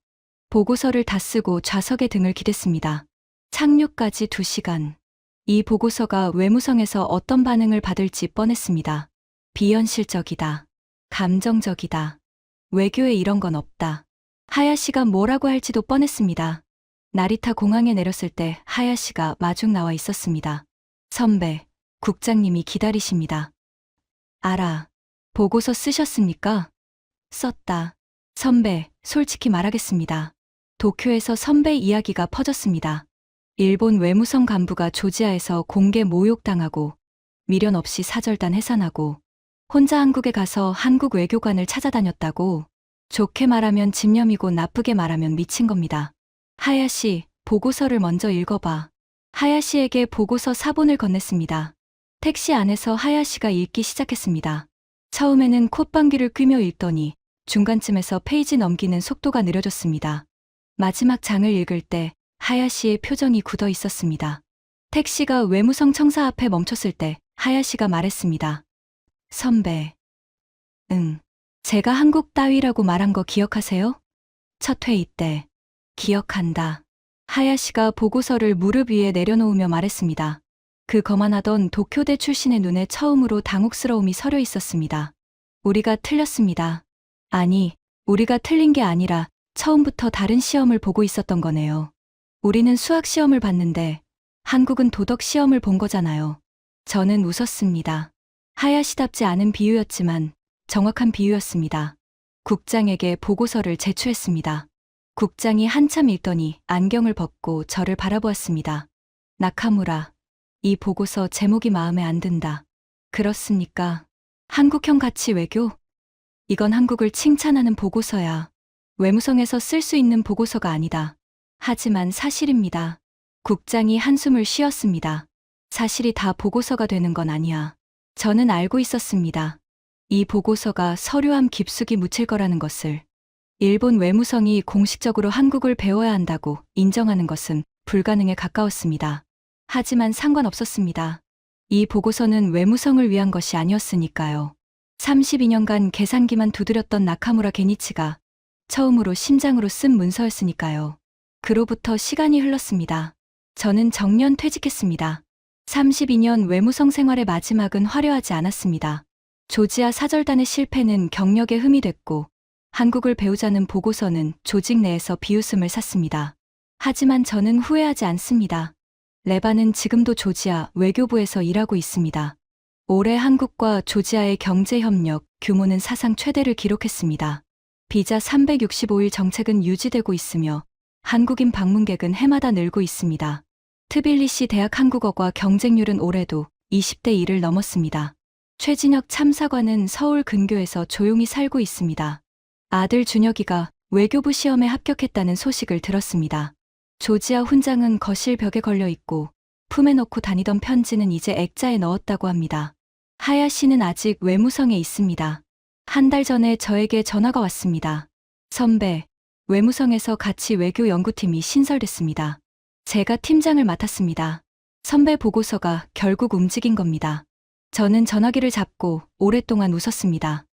Speaker 1: 보고서를 다 쓰고 좌석에 등을 기댔습니다. 착륙까지 2시간. 이 보고서가 외무성에서 어떤 반응을 받을지 뻔했습니다. 비현실적이다. 감정적이다. 외교에 이런 건 없다. 하야시가 뭐라고 할지도 뻔했습니다. 나리타 공항에 내렸을 때 하야시가 마중 나와 있었습니다. 선배, 국장님이 기다리십니다. 알아. 보고서 쓰셨습니까? 썼다. 선배, 솔직히 말하겠습니다. 도쿄에서 선배 이야기가 퍼졌습니다. 일본 외무성 간부가 조지아에서 공개 모욕당하고 미련 없이 사절단 해산하고 혼자 한국에 가서 한국 외교관을 찾아다녔다고. 좋게 말하면 집념이고 나쁘게 말하면 미친 겁니다. 하야시, 보고서를 먼저 읽어봐. 하야시에게 보고서 사본을 건넸습니다. 택시 안에서 하야시가 읽기 시작했습니다. 처음에는 콧방귀를 뀌며 읽더니 중간쯤에서 페이지 넘기는 속도가 느려졌습니다. 마지막 장을 읽을 때 하야시의 표정이 굳어 있었습니다. 택시가 외무성 청사 앞에 멈췄을 때 하야시가 말했습니다. 선배. 응. 제가 한국 따위라고 말한 거 기억하세요? 첫 회의 때. 기억한다. 하야시가 보고서를 무릎 위에 내려놓으며 말했습니다. 그 거만하던 도쿄대 출신의 눈에 처음으로 당혹스러움이 서려 있었습니다. 우리가 틀렸습니다. 아니, 우리가 틀린 게 아니라 처음부터 다른 시험을 보고 있었던 거네요. 우리는 수학 시험을 봤는데 한국은 도덕 시험을 본 거잖아요. 저는 웃었습니다. 하야시답지 않은 비유였지만 정확한 비유였습니다. 국장에게 보고서를 제출했습니다. 국장이 한참 읽더니 안경을 벗고 저를 바라보았습니다. 나카무라, 이 보고서 제목이 마음에 안 든다. 그렇습니까? 한국형 가치 외교? 이건 한국을 칭찬하는 보고서야. 외무성에서 쓸 수 있는 보고서가 아니다. 하지만 사실입니다. 국장이 한숨을 쉬었습니다. 사실이 다 보고서가 되는 건 아니야. 저는 알고 있었습니다. 이 보고서가 서류함 깊숙이 묻힐 거라는 것을. 일본 외무성이 공식적으로 한국을 배워야 한다고 인정하는 것은 불가능에 가까웠습니다. 하지만 상관없었습니다. 이 보고서는 외무성을 위한 것이 아니었으니까요. 32년간 계산기만 두드렸던 나카무라 게니치가 처음으로 심장으로 쓴 문서였으니까요. 그로부터 시간이 흘렀습니다. 저는 정년 퇴직했습니다. 32년 외무성 생활의 마지막은 화려하지 않았습니다. 조지아 사절단의 실패는 경력에 흠이 됐고 한국을 배우자는 보고서는 조직 내에서 비웃음을 샀습니다. 하지만 저는 후회하지 않습니다. 레바는 지금도 조지아 외교부에서 일하고 있습니다. 올해 한국과 조지아의 경제협력 규모는 사상 최대를 기록했습니다. 비자 365일 정책은 유지되고 있으며 한국인 방문객은 해마다 늘고 있습니다. 트빌리시 대학 한국어과 경쟁률은 올해도 20대 1을 넘었습니다. 최진혁 참사관은 서울 근교에서 조용히 살고 있습니다. 아들 준혁이가 외교부 시험에 합격했다는 소식을 들었습니다. 조지아 훈장은 거실 벽에 걸려 있고 품에 넣고 다니던 편지는 이제 액자에 넣었다고 합니다. 하야시는 아직 외무성에 있습니다. 한 달 전에 저에게 전화가 왔습니다. 선배, 외무성에서 같이 외교 연구팀이 신설됐습니다. 제가 팀장을 맡았습니다. 선배 보고서가 결국 움직인 겁니다. 저는 전화기를 잡고 오랫동안 웃었습니다.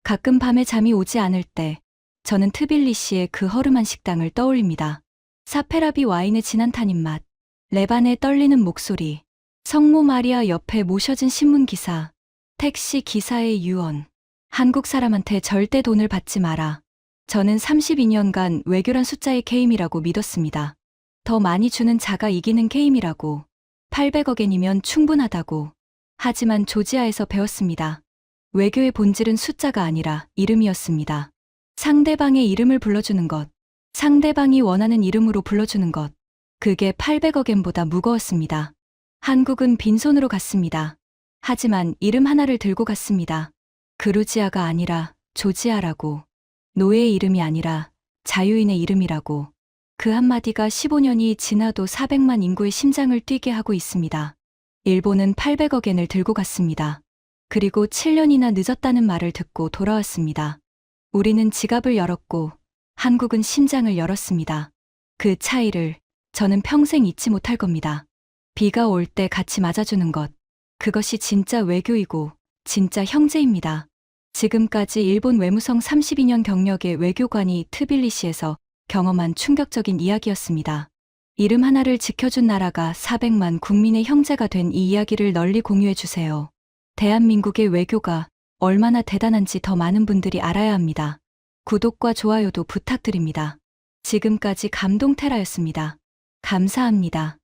Speaker 1: 가끔 밤에 잠이 오지 않을 때 저는 트빌리시의 그 허름한 식당을 떠올립니다. 사페라비 와인의 진한 탄닌 맛, 레반의 떨리는 목소리, 성모 마리아 옆에 모셔진 신문기사, 택시 기사의 유언. 한국 사람한테 절대 돈을 받지 마라. 저는 32년간 외교란 숫자의 게임이라고 믿었습니다. 더 많이 주는 자가 이기는 게임이라고. 800억엔이면 충분하다고. 하지만 조지아에서 배웠습니다. 외교의 본질은 숫자가 아니라 이름이었습니다. 상대방의 이름을 불러주는 것. 상대방이 원하는 이름으로 불러주는 것. 그게 800억엔보다 무거웠습니다. 한국은 빈손으로 갔습니다. 하지만 이름 하나를 들고 갔습니다. 그루지아가 아니라 조지아라고. 노예의 이름이 아니라 자유인의 이름이라고. 그 한마디가 15년이 지나도 400만 인구의 심장을 뛰게 하고 있습니다. 일본은 800억엔을 들고 갔습니다. 그리고 7년이나 늦었다는 말을 듣고 돌아왔습니다. 우리는 지갑을 열었고 한국은 심장을 열었습니다. 그 차이를 저는 평생 잊지 못할 겁니다. 비가 올 때 같이 맞아주는 것. 그것이 진짜 외교이고 진짜 형제입니다. 지금까지 일본 외무성 32년 경력의 외교관이 트빌리시에서 경험한 충격적인 이야기였습니다. 이름 하나를 지켜준 나라가 400만 국민의 형제가 된 이 이야기를 널리 공유해 주세요. 대한민국의 외교가 얼마나 대단한지 더 많은 분들이 알아야 합니다. 구독과 좋아요도 부탁드립니다. 지금까지 감동테라였습니다. 감사합니다.